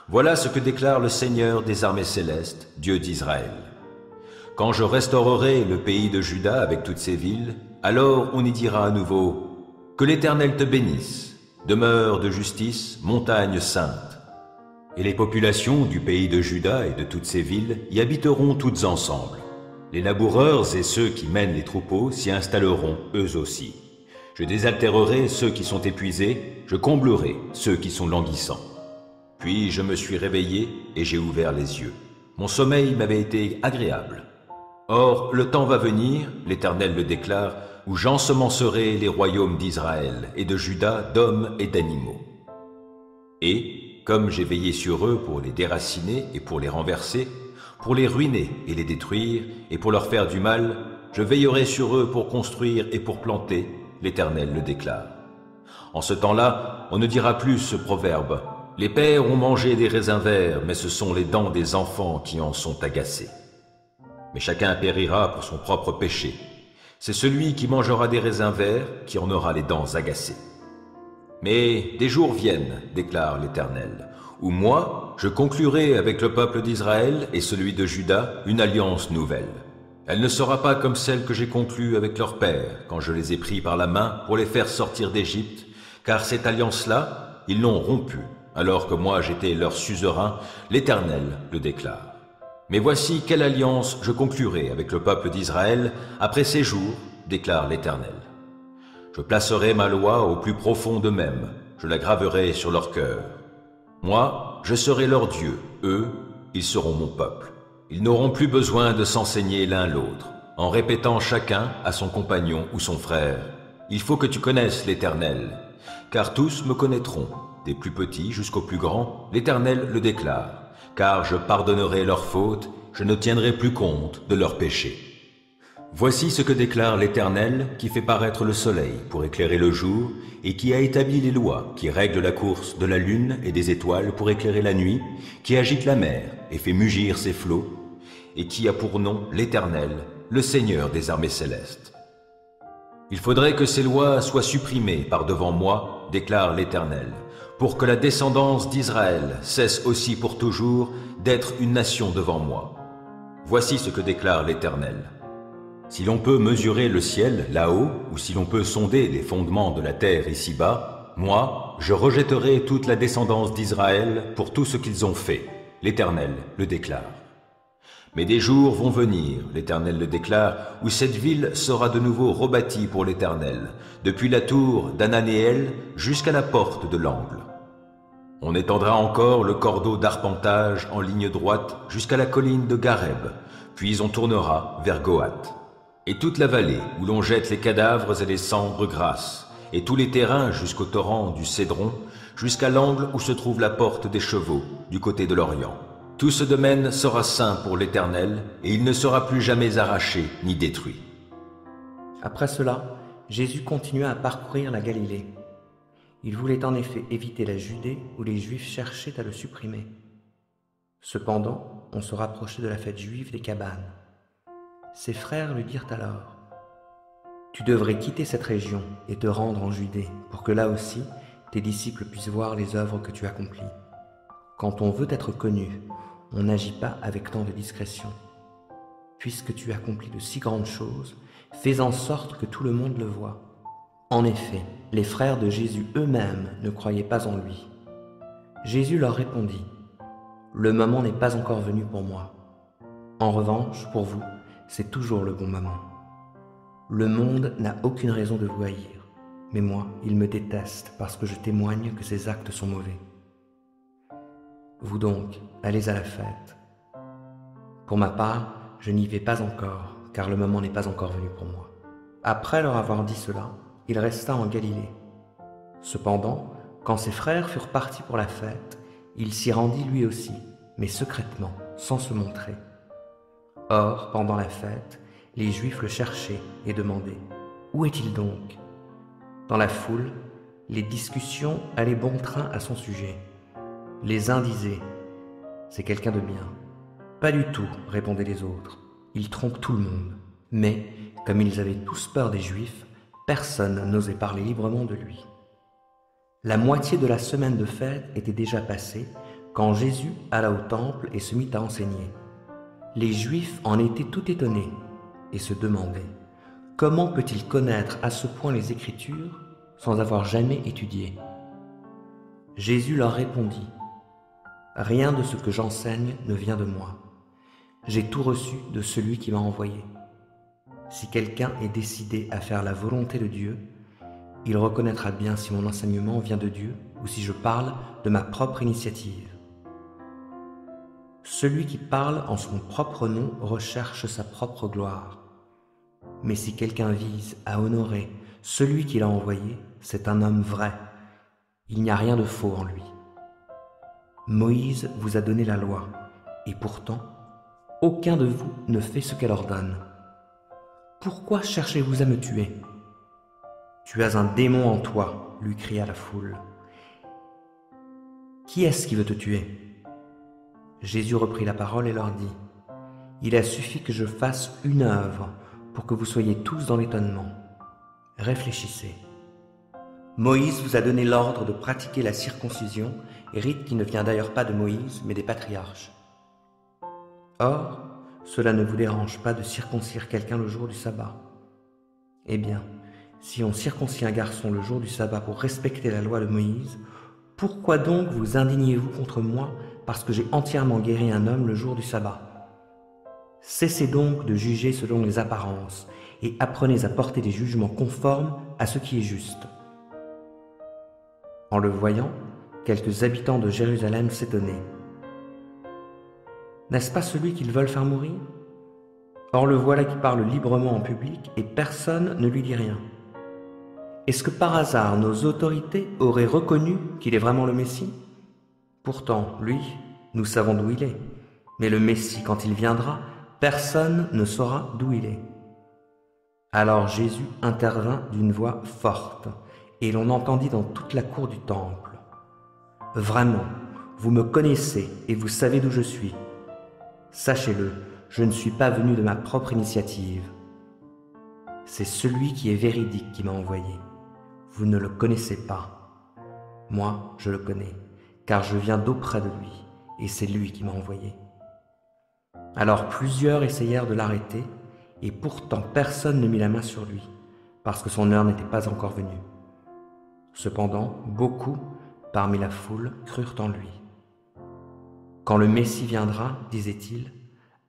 Voilà ce que déclare le Seigneur des armées célestes, Dieu d'Israël. Quand je restaurerai le pays de Juda avec toutes ses villes, alors on y dira à nouveau « Que l'Éternel te bénisse, demeure de justice, montagne sainte. » Et les populations du pays de Juda et de toutes ses villes y habiteront toutes ensemble. Les laboureurs et ceux qui mènent les troupeaux s'y installeront eux aussi. Je désaltérerai ceux qui sont épuisés, je comblerai ceux qui sont languissants. Puis je me suis réveillé et j'ai ouvert les yeux. Mon sommeil m'avait été agréable. Or, le temps va venir, l'Éternel le déclare, où j'ensemencerai les royaumes d'Israël et de Juda d'hommes et d'animaux. Et, comme j'ai veillé sur eux pour les déraciner et pour les renverser, pour les ruiner et les détruire, et pour leur faire du mal, je veillerai sur eux pour construire et pour planter, l'Éternel le déclare. En ce temps-là, on ne dira plus ce proverbe « Les pères ont mangé des raisins verts, mais ce sont les dents des enfants qui en sont agacées. » Mais chacun périra pour son propre péché. C'est celui qui mangera des raisins verts qui en aura les dents agacées. Mais des jours viennent, déclare l'Éternel, où moi, je conclurai avec le peuple d'Israël et celui de Juda une alliance nouvelle. Elle ne sera pas comme celle que j'ai conclue avec leur père quand je les ai pris par la main pour les faire sortir d'Égypte, car cette alliance-là, ils l'ont rompue, alors que moi j'étais leur suzerain, l'Éternel le déclare. Mais voici quelle alliance je conclurai avec le peuple d'Israël après ces jours, déclare l'Éternel. Je placerai ma loi au plus profond d'eux-mêmes, je la graverai sur leur cœur. Moi, je serai leur Dieu, eux, ils seront mon peuple. Ils n'auront plus besoin de s'enseigner l'un l'autre, en répétant chacun à son compagnon ou son frère. Il faut que tu connaisses l'Éternel, car tous me connaîtront, des plus petits jusqu'aux plus grands, l'Éternel le déclare, car je pardonnerai leurs fautes, je ne tiendrai plus compte de leurs péchés. Voici ce que déclare l'Éternel qui fait paraître le soleil pour éclairer le jour et qui a établi les lois qui règlent la course de la lune et des étoiles pour éclairer la nuit, qui agite la mer et fait mugir ses flots, et qui a pour nom l'Éternel, le Seigneur des armées célestes. Il faudrait que ces lois soient supprimées par devant moi, déclare l'Éternel, pour que la descendance d'Israël cesse aussi pour toujours d'être une nation devant moi. Voici ce que déclare l'Éternel. Si l'on peut mesurer le ciel là-haut, ou si l'on peut sonder les fondements de la terre ici-bas, moi, je rejetterai toute la descendance d'Israël pour tout ce qu'ils ont fait. L'Éternel le déclare. Mais des jours vont venir, l'Éternel le déclare, où cette ville sera de nouveau rebâtie pour l'Éternel, depuis la tour d'Ananéel jusqu'à la porte de l'angle. On étendra encore le cordeau d'arpentage en ligne droite jusqu'à la colline de Gareb, puis on tournera vers Goath. Et toute la vallée où l'on jette les cadavres et les cendres grasses, et tous les terrains jusqu'au torrent du Cédron, jusqu'à l'angle où se trouve la porte des chevaux, du côté de l'Orient. Tout ce domaine sera saint pour l'Éternel, et il ne sera plus jamais arraché ni détruit. Après cela, Jésus continua à parcourir la Galilée. Il voulait en effet éviter la Judée où les Juifs cherchaient à le supprimer. Cependant, on se rapprochait de la fête juive des cabanes. Ses frères lui dirent alors : « Tu devrais quitter cette région et te rendre en Judée, pour que là aussi, tes disciples puissent voir les œuvres que tu accomplis. Quand on veut être connu, on n'agit pas avec tant de discrétion. Puisque tu accomplis de si grandes choses, fais en sorte que tout le monde le voie. » En effet, les frères de Jésus eux-mêmes ne croyaient pas en lui. Jésus leur répondit : « Le moment n'est pas encore venu pour moi. En revanche, pour vous, c'est toujours le bon moment. Le monde n'a aucune raison de vous haïr, mais moi, il me déteste parce que je témoigne que ses actes sont mauvais. Vous donc, allez à la fête. Pour ma part, je n'y vais pas encore, car le moment n'est pas encore venu pour moi. » Après leur avoir dit cela, il resta en Galilée. Cependant, quand ses frères furent partis pour la fête, il s'y rendit lui aussi, mais secrètement, sans se montrer. Or, pendant la fête, les Juifs le cherchaient et demandaient : « Où est-il donc ?» Dans la foule, les discussions allaient bon train à son sujet. Les uns disaient : « C'est quelqu'un de bien. » « Pas du tout, répondaient les autres. Il trompe tout le monde. Mais, comme ils avaient tous peur des Juifs, personne n'osait parler librement de lui. La moitié de la semaine de fête était déjà passée quand Jésus alla au temple et se mit à enseigner. Les Juifs en étaient tout étonnés et se demandaient : comment peut-il connaître à ce point les Écritures sans avoir jamais étudié ? Jésus leur répondit : rien de ce que j'enseigne ne vient de moi. J'ai tout reçu de celui qui m'a envoyé. Si quelqu'un est décidé à faire la volonté de Dieu, il reconnaîtra bien si mon enseignement vient de Dieu ou si je parle de ma propre initiative. Celui qui parle en son propre nom recherche sa propre gloire. Mais si quelqu'un vise à honorer celui qui l'a envoyé, c'est un homme vrai. Il n'y a rien de faux en lui. Moïse vous a donné la loi, et pourtant, aucun de vous ne fait ce qu'elle ordonne. Pourquoi cherchez-vous à me tuer ? Tu as un démon en toi, lui cria la foule. Qui est-ce qui veut te tuer ? Jésus reprit la parole et leur dit : il a suffi que je fasse une œuvre pour que vous soyez tous dans l'étonnement. Réfléchissez. Moïse vous a donné l'ordre de pratiquer la circoncision, rite qui ne vient d'ailleurs pas de Moïse, mais des patriarches. Or, cela ne vous dérange pas de circoncire quelqu'un le jour du sabbat? Eh bien, si on circoncit un garçon le jour du sabbat pour respecter la loi de Moïse, pourquoi donc vous indignez-vous contre moi parce que j'ai entièrement guéri un homme le jour du sabbat? Cessez donc de juger selon les apparences et apprenez à porter des jugements conformes à ce qui est juste. En le voyant, quelques habitants de Jérusalem s'étonnaient. N'est-ce pas celui qu'ils veulent faire mourir? Or le voilà qui parle librement en public et personne ne lui dit rien. Est-ce que par hasard nos autorités auraient reconnu qu'il est vraiment le Messie? Pourtant, lui, nous savons d'où il est. Mais le Messie, quand il viendra, personne ne saura d'où il est. Alors Jésus intervint d'une voix forte, et l'on entendit dans toute la cour du temple. Vraiment, vous me connaissez et vous savez d'où je suis. Sachez-le, je ne suis pas venu de ma propre initiative. C'est celui qui est véridique qui m'a envoyé. Vous ne le connaissez pas. Moi, je le connais, car je viens d'auprès de lui, et c'est lui qui m'a envoyé. Alors plusieurs essayèrent de l'arrêter, et pourtant personne ne mit la main sur lui, parce que son heure n'était pas encore venue. Cependant, beaucoup, parmi la foule, crurent en lui. Quand le Messie viendra, disait-il,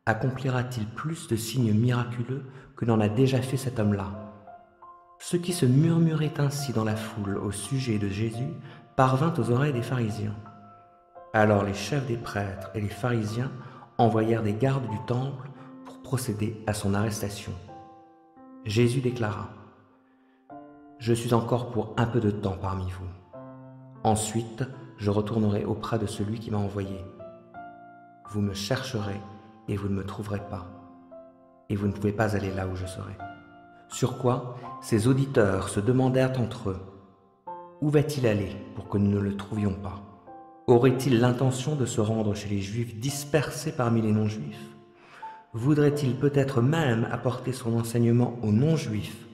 accomplira-t-il plus de signes miraculeux que n'en a déjà fait cet homme-là? Ce qui se murmurait ainsi dans la foule au sujet de Jésus parvint aux oreilles des pharisiens. Alors les chefs des prêtres et les pharisiens envoyèrent des gardes du temple pour procéder à son arrestation. Jésus déclara: « Je suis encore pour un peu de temps parmi vous. Ensuite, je retournerai auprès de celui qui m'a envoyé. Vous me chercherez et vous ne me trouverez pas, et vous ne pouvez pas aller là où je serai. » Sur quoi ses auditeurs se demandèrent entre eux: « Où va-t-il aller pour que nous ne le trouvions pas? Aurait-il l'intention de se rendre chez les Juifs dispersés parmi les non-Juifs? Voudrait-il peut-être même apporter son enseignement aux non-Juifs?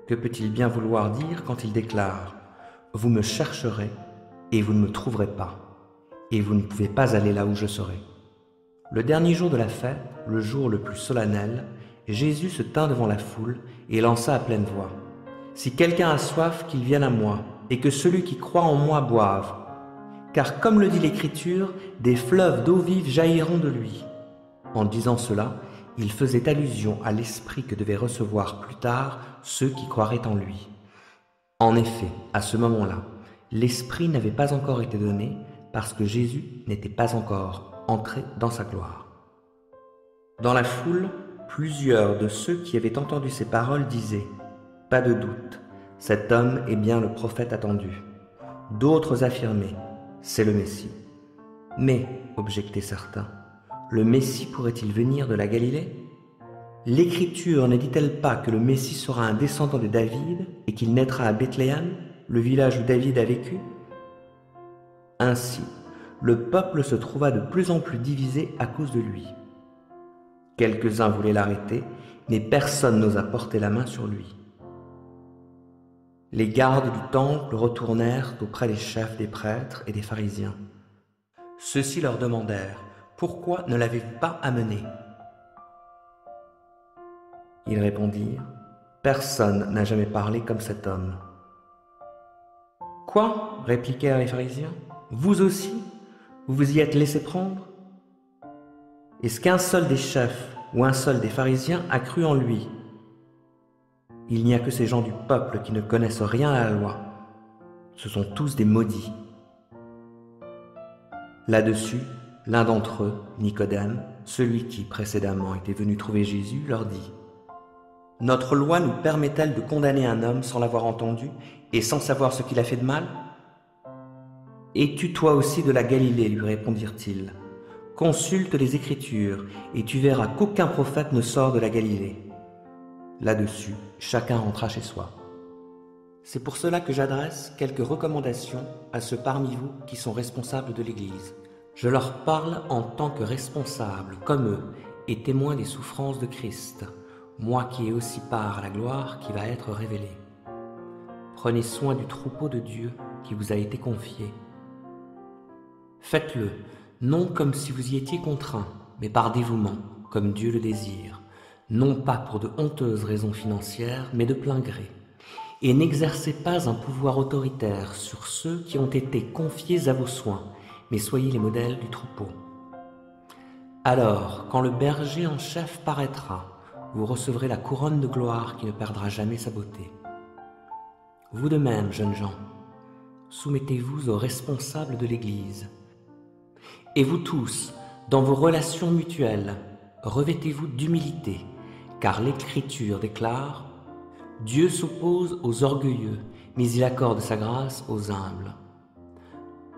Que peut-il bien vouloir dire quand il déclare: « Vous me chercherez et vous ne me trouverez pas, et vous ne pouvez pas aller là où je serai. » Le dernier jour de la fête, le jour le plus solennel, Jésus se tint devant la foule et lança à pleine voix: « Si quelqu'un a soif, qu'il vienne à moi, et que celui qui croit en moi boive. Car comme le dit l'Écriture, des fleuves d'eau vive jailliront de lui. » En disant cela, il faisait allusion à l'Esprit que devaient recevoir plus tard ceux qui croiraient en lui. En effet, à ce moment-là, l'Esprit n'avait pas encore été donné parce que Jésus n'était pas encore entré dans sa gloire. Dans la foule, plusieurs de ceux qui avaient entendu ces paroles disaient: « Pas de doute, cet homme est bien le prophète attendu. » D'autres affirmaient: « C'est le Messie. » Mais, objectaient certains, le Messie pourrait-il venir de la Galilée? L'Écriture ne dit-elle pas que le Messie sera un descendant de David et qu'il naîtra à Bethléem, le village où David a vécu? Ainsi, le peuple se trouva de plus en plus divisé à cause de lui. Quelques-uns voulaient l'arrêter, mais personne n'osa porter la main sur lui. Les gardes du temple retournèrent auprès des chefs des prêtres et des pharisiens. Ceux-ci leur demandèrent: « Pourquoi ne l'avez-vous pas amené ?» Ils répondirent: « Personne n'a jamais parlé comme cet homme. » « Quoi ?» répliquèrent les pharisiens. « Vous aussi, vous vous y êtes laissé prendre? Est-ce qu'un seul des chefs ou un seul des pharisiens a cru en lui? Il n'y a que ces gens du peuple qui ne connaissent rien à la loi. Ce sont tous des maudits. » Là-dessus, l'un d'entre eux, Nicodème, celui qui précédemment était venu trouver Jésus, leur dit: « Notre loi nous permet-elle de condamner un homme sans l'avoir entendu et sans savoir ce qu'il a fait de mal? » « Es-tu toi aussi de la Galilée, lui répondirent-ils. Consulte les Écritures et tu verras qu'aucun prophète ne sort de la Galilée. Là-dessus, chacun rentra chez soi. C'est pour cela que j'adresse quelques recommandations à ceux parmi vous qui sont responsables de l'Église. Je leur parle en tant que responsables, comme eux, et témoins des souffrances de Christ, moi qui ai aussi part à la gloire qui va être révélée. Prenez soin du troupeau de Dieu qui vous a été confié. Faites-le, non comme si vous y étiez contraints, mais par dévouement, comme Dieu le désire, non pas pour de honteuses raisons financières, mais de plein gré. Et n'exercez pas un pouvoir autoritaire sur ceux qui ont été confiés à vos soins, mais soyez les modèles du troupeau. Alors, quand le berger en chef paraîtra, vous recevrez la couronne de gloire qui ne perdra jamais sa beauté. Vous de même, jeunes gens, soumettez-vous aux responsables de l'Église. Et vous tous, dans vos relations mutuelles, revêtez-vous d'humilité, car l'Écriture déclare « Dieu s'oppose aux orgueilleux, mais il accorde sa grâce aux humbles. »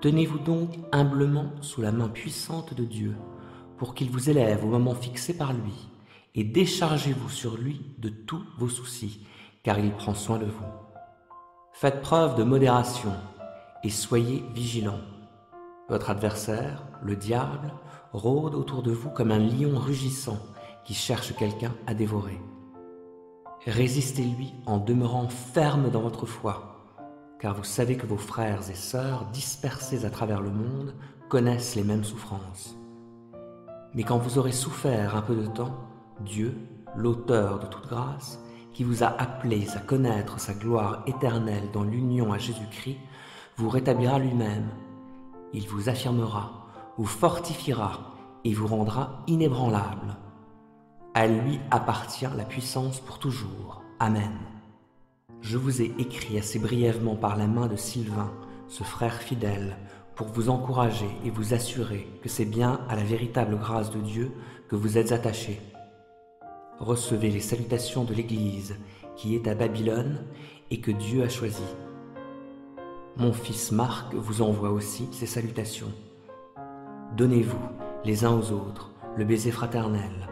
Tenez-vous donc humblement sous la main puissante de Dieu, pour qu'il vous élève au moment fixé par lui, et déchargez-vous sur lui de tous vos soucis, car il prend soin de vous. Faites preuve de modération, et soyez vigilants. Votre adversaire, le diable, rôde autour de vous comme un lion rugissant qui cherche quelqu'un à dévorer. Résistez-lui en demeurant ferme dans votre foi, car vous savez que vos frères et sœurs dispersés à travers le monde connaissent les mêmes souffrances. Mais quand vous aurez souffert un peu de temps, Dieu, l'auteur de toute grâce, qui vous a appelés à connaître sa gloire éternelle dans l'union à Jésus-Christ, vous rétablira lui-même. Il vous affirmera, vous fortifiera et vous rendra inébranlable. À lui appartient la puissance pour toujours. Amen. Je vous ai écrit assez brièvement par la main de Sylvain, ce frère fidèle, pour vous encourager et vous assurer que c'est bien à la véritable grâce de Dieu que vous êtes attachés. Recevez les salutations de l'Église qui est à Babylone et que Dieu a choisie. Mon fils Marc vous envoie aussi ces salutations. Donnez-vous, les uns aux autres, le baiser fraternel.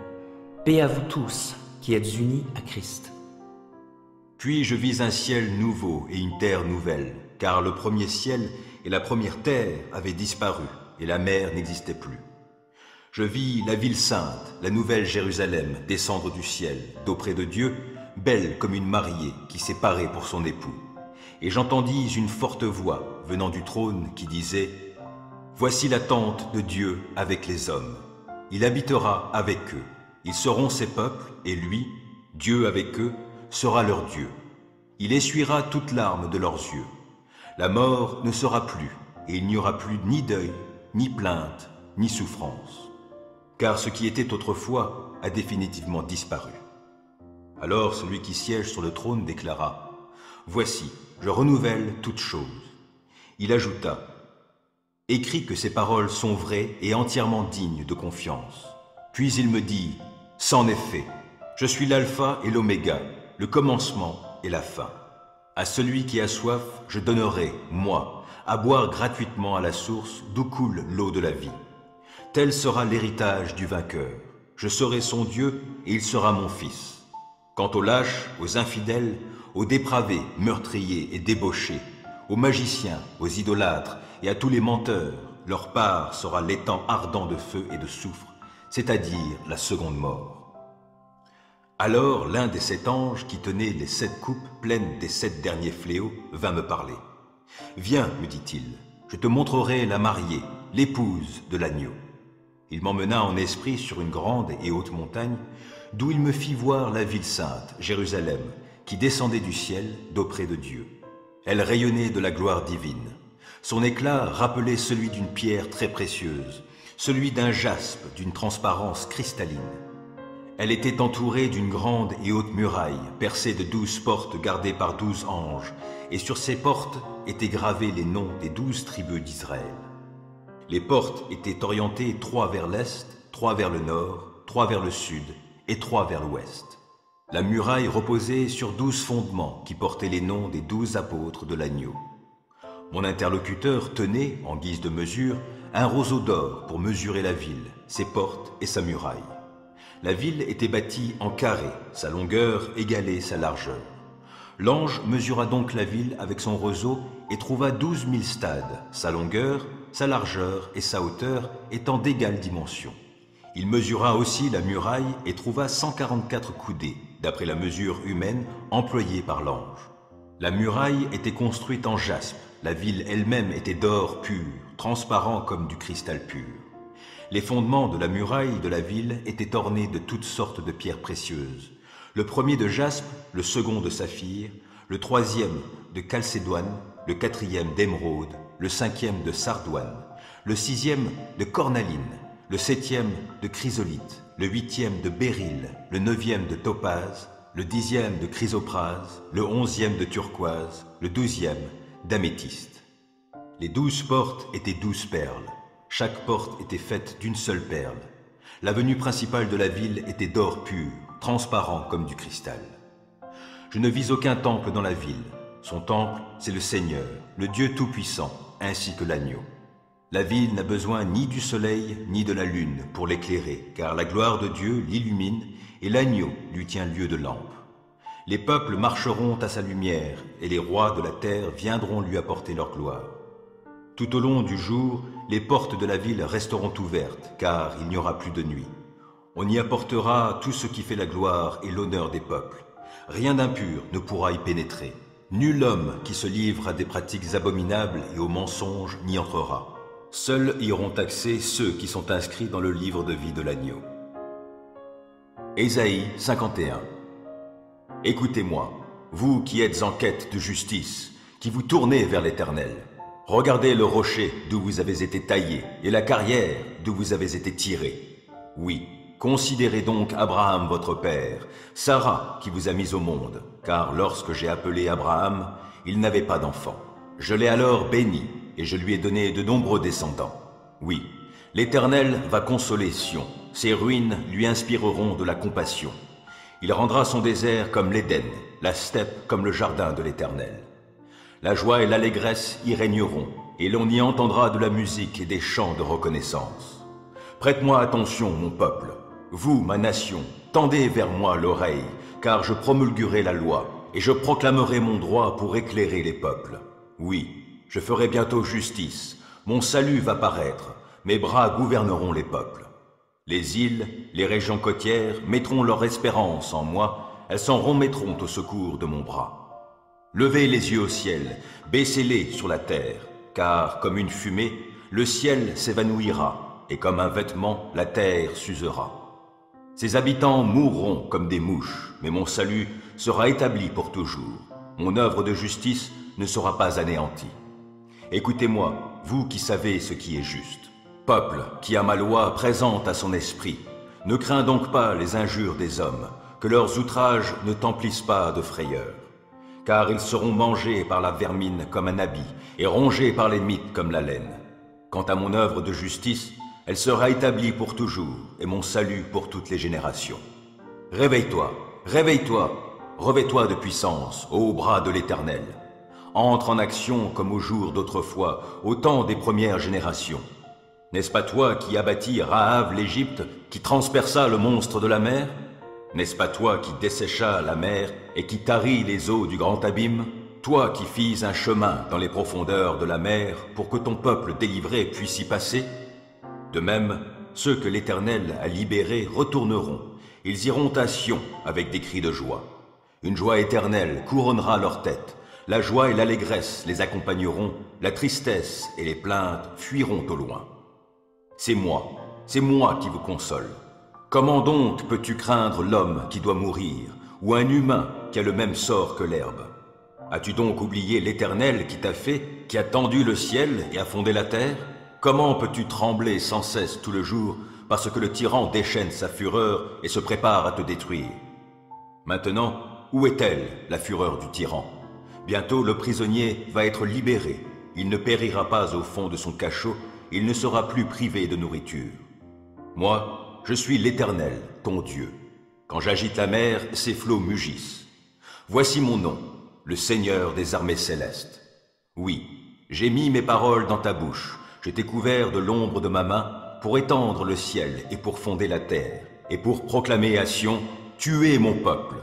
Paix à vous tous qui êtes unis à Christ. Puis je vis un ciel nouveau et une terre nouvelle, car le premier ciel et la première terre avaient disparu, et la mer n'existait plus. Je vis la ville sainte, la nouvelle Jérusalem, descendre du ciel, d'auprès de Dieu, belle comme une mariée qui s'est parée pour son époux. Et j'entendis une forte voix venant du trône qui disait « Voici la tente de Dieu avec les hommes. Il habitera avec eux. Ils seront ses peuples, et lui, Dieu avec eux, sera leur Dieu. Il essuiera toute larme de leurs yeux. La mort ne sera plus, et il n'y aura plus ni deuil, ni plainte, ni souffrance. Car ce qui était autrefois a définitivement disparu. » Alors celui qui siège sur le trône déclara « Voici, je renouvelle toutes choses. » Il ajouta « Écris que ces paroles sont vraies et entièrement dignes de confiance. » Puis il me dit « C'en est fait. Je suis l'alpha et l'oméga, le commencement et la fin. À celui qui a soif, je donnerai, moi, à boire gratuitement à la source d'où coule l'eau de la vie. Tel sera l'héritage du vainqueur. Je serai son Dieu et il sera mon fils. Quant aux lâches, aux infidèles, aux dépravés, meurtriers et débauchés, aux magiciens, aux idolâtres et à tous les menteurs, leur part sera l'étang ardent de feu et de soufre, c'est-à-dire la seconde mort. Alors l'un des 7 anges qui tenait les 7 coupes pleines des 7 derniers fléaux vint me parler. « Viens, me dit-il, je te montrerai la mariée, l'épouse de l'agneau. » Il m'emmena en esprit sur une grande et haute montagne, d'où il me fit voir la ville sainte, Jérusalem, qui descendait du ciel d'auprès de Dieu. Elle rayonnait de la gloire divine. Son éclat rappelait celui d'une pierre très précieuse, celui d'un jaspe d'une transparence cristalline. Elle était entourée d'une grande et haute muraille, percée de 12 portes gardées par 12 anges, et sur ces portes étaient gravés les noms des 12 tribus d'Israël. Les portes étaient orientées 3 vers l'est, 3 vers le nord, 3 vers le sud et 3 vers l'ouest. La muraille reposait sur 12 fondements qui portaient les noms des 12 apôtres de l'agneau. Mon interlocuteur tenait, en guise de mesure, un roseau d'or pour mesurer la ville, ses portes et sa muraille. La ville était bâtie en carré, sa longueur égalait sa largeur. L'ange mesura donc la ville avec son roseau et trouva 12 000 stades, sa longueur, sa largeur et sa hauteur étant d'égale dimension. Il mesura aussi la muraille et trouva 144 coudées, d'après la mesure humaine employée par l'ange. La muraille était construite en jaspe, la ville elle-même était d'or pur, transparent comme du cristal pur. Les fondements de la muraille de la ville étaient ornés de toutes sortes de pierres précieuses. Le premier de jaspe, le second de saphir, le troisième de chalcédoine, le quatrième d'émeraude, le cinquième de sardoine, le sixième de cornaline, le septième de chrysolite, le huitième de béryl, le neuvième de topaze, le dixième de chrysoprase, le onzième de turquoise, le douzième d'améthyste. Les 12 portes étaient 12 perles. Chaque porte était faite d'une seule perle. L'avenue principale de la ville était d'or pur, transparent comme du cristal. Je ne vis aucun temple dans la ville. Son temple, c'est le Seigneur, le Dieu Tout-Puissant, ainsi que l'agneau. La ville n'a besoin ni du soleil ni de la lune pour l'éclairer, car la gloire de Dieu l'illumine et l'agneau lui tient lieu de lampe. Les peuples marcheront à sa lumière et les rois de la terre viendront lui apporter leur gloire. Tout au long du jour, les portes de la ville resteront ouvertes, car il n'y aura plus de nuit. On y apportera tout ce qui fait la gloire et l'honneur des peuples. Rien d'impur ne pourra y pénétrer. Nul homme qui se livre à des pratiques abominables et aux mensonges n'y entrera. Seuls y auront accès ceux qui sont inscrits dans le livre de vie de l'agneau. Ésaïe 51. Écoutez-moi, vous qui êtes en quête de justice, qui vous tournez vers l'Éternel. Regardez le rocher d'où vous avez été taillé et la carrière d'où vous avez été tiré. Oui, considérez donc Abraham votre père, Sarah qui vous a mis au monde, car lorsque j'ai appelé Abraham, il n'avait pas d'enfant. Je l'ai alors béni et je lui ai donné de nombreux descendants. Oui, l'Éternel va consoler Sion, ses ruines lui inspireront de la compassion. Il rendra son désert comme l'Éden, la steppe comme le jardin de l'Éternel. La joie et l'allégresse y régneront, et l'on y entendra de la musique et des chants de reconnaissance. Prête-moi attention, mon peuple. Vous, ma nation, tendez vers moi l'oreille, car je promulguerai la loi, et je proclamerai mon droit pour éclairer les peuples. Oui, je ferai bientôt justice, mon salut va paraître, mes bras gouverneront les peuples. Les îles, les régions côtières mettront leur espérance en moi, elles s'en remettront au secours de mon bras. Levez les yeux au ciel, baissez-les sur la terre, car comme une fumée, le ciel s'évanouira, et comme un vêtement, la terre s'usera. Ses habitants mourront comme des mouches, mais mon salut sera établi pour toujours. Mon œuvre de justice ne sera pas anéantie. Écoutez-moi, vous qui savez ce qui est juste. Peuple qui a ma loi présente à son esprit, ne crains donc pas les injures des hommes, que leurs outrages ne t'emplissent pas de frayeur. Car ils seront mangés par la vermine comme un habit, et rongés par les mites comme la laine. Quant à mon œuvre de justice, elle sera établie pour toujours, et mon salut pour toutes les générations. Réveille-toi, réveille-toi, revêt-toi de puissance, ô bras de l'Éternel. Entre en action comme au jour d'autrefois, au temps des premières générations. N'est-ce pas toi qui abattis Rahab l'Égypte, qui transperça le monstre de la mer? N'est-ce pas toi qui dessécha la mer et qui taris les eaux du grand abîme? Toi qui fis un chemin dans les profondeurs de la mer pour que ton peuple délivré puisse y passer? De même, ceux que l'Éternel a libérés retourneront. Ils iront à Sion avec des cris de joie. Une joie éternelle couronnera leur tête. La joie et l'allégresse les accompagneront. La tristesse et les plaintes fuiront au loin. C'est moi qui vous console. Comment donc peux-tu craindre l'homme qui doit mourir, ou un humain qui a le même sort que l'herbe? As-tu donc oublié l'Éternel qui t'a fait, qui a tendu le ciel et a fondé la terre? Comment peux-tu trembler sans cesse tout le jour, parce que le tyran déchaîne sa fureur et se prépare à te détruire? Maintenant, où est-elle, la fureur du tyran? Bientôt le prisonnier va être libéré. Il ne périra pas au fond de son cachot, il ne sera plus privé de nourriture. Moi, je suis l'Éternel, ton Dieu. Quand j'agite la mer, ses flots mugissent. Voici mon nom, le Seigneur des armées célestes. Oui, j'ai mis mes paroles dans ta bouche. Je t'ai couvert de l'ombre de ma main pour étendre le ciel et pour fonder la terre, et pour proclamer à Sion, tu es mon peuple.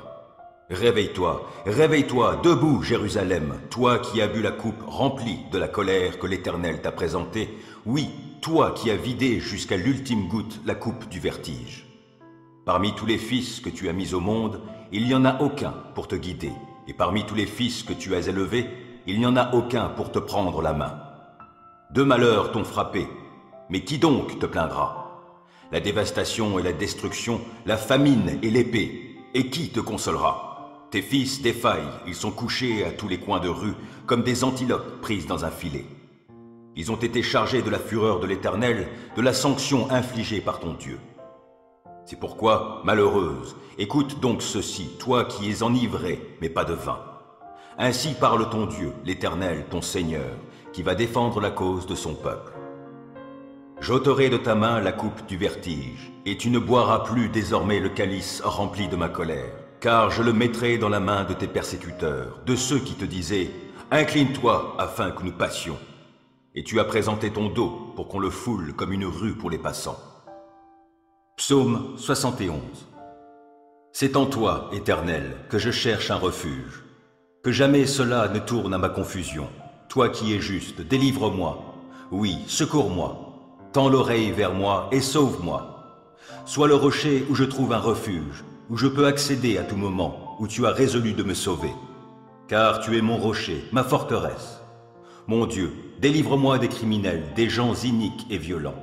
Réveille-toi, réveille-toi, debout, Jérusalem, toi qui as bu la coupe remplie de la colère que l'Éternel t'a présentée. Oui, toi qui as vidé jusqu'à l'ultime goutte la coupe du vertige. Parmi tous les fils que tu as mis au monde, il n'y en a aucun pour te guider, et parmi tous les fils que tu as élevés, il n'y en a aucun pour te prendre la main. Deux malheurs t'ont frappé, mais qui donc te plaindra? La dévastation et la destruction, la famine et l'épée. Et qui te consolera? Tes fils défaillent, ils sont couchés à tous les coins de rue, comme des antilopes prises dans un filet. Ils ont été chargés de la fureur de l'Éternel, de la sanction infligée par ton Dieu. C'est pourquoi, malheureuse, écoute donc ceci, toi qui es enivré, mais pas de vin. Ainsi parle ton Dieu, l'Éternel, ton Seigneur, qui va défendre la cause de son peuple. J'ôterai de ta main la coupe du vertige, et tu ne boiras plus désormais le calice rempli de ma colère, car je le mettrai dans la main de tes persécuteurs, de ceux qui te disaient « Incline-toi afin que nous passions ». Et tu as présenté ton dos pour qu'on le foule comme une rue pour les passants. Psaume 71. C'est en toi, Éternel, que je cherche un refuge. Que jamais cela ne tourne à ma confusion. Toi qui es juste, délivre-moi. Oui, secours-moi. Tends l'oreille vers moi et sauve-moi. Sois le rocher où je trouve un refuge, où je peux accéder à tout moment, où tu as résolu de me sauver. Car tu es mon rocher, ma forteresse. Mon Dieu, délivre-moi des criminels, des gens iniques et violents.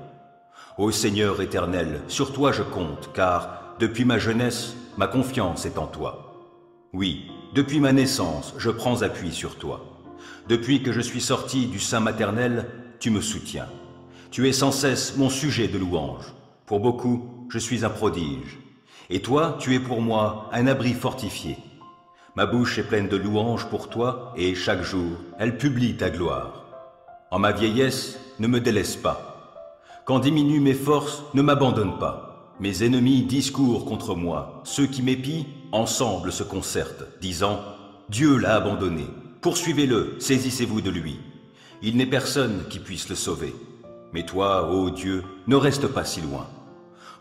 Ô Seigneur éternel, sur toi je compte, car, depuis ma jeunesse, ma confiance est en toi. Oui, depuis ma naissance, je prends appui sur toi. Depuis que je suis sorti du sein maternel, tu me soutiens. Tu es sans cesse mon sujet de louange. Pour beaucoup, je suis un prodige. Et toi, tu es pour moi un abri fortifié. Ma bouche est pleine de louanges pour toi, et chaque jour, elle publie ta gloire. En ma vieillesse, ne me délaisse pas. Quand diminuent mes forces, ne m'abandonne pas. Mes ennemis discourent contre moi. Ceux qui m'épient, ensemble se concertent, disant « Dieu l'a abandonné. Poursuivez-le, saisissez-vous de lui. Il n'est personne qui puisse le sauver. Mais toi, ô Dieu, ne reste pas si loin.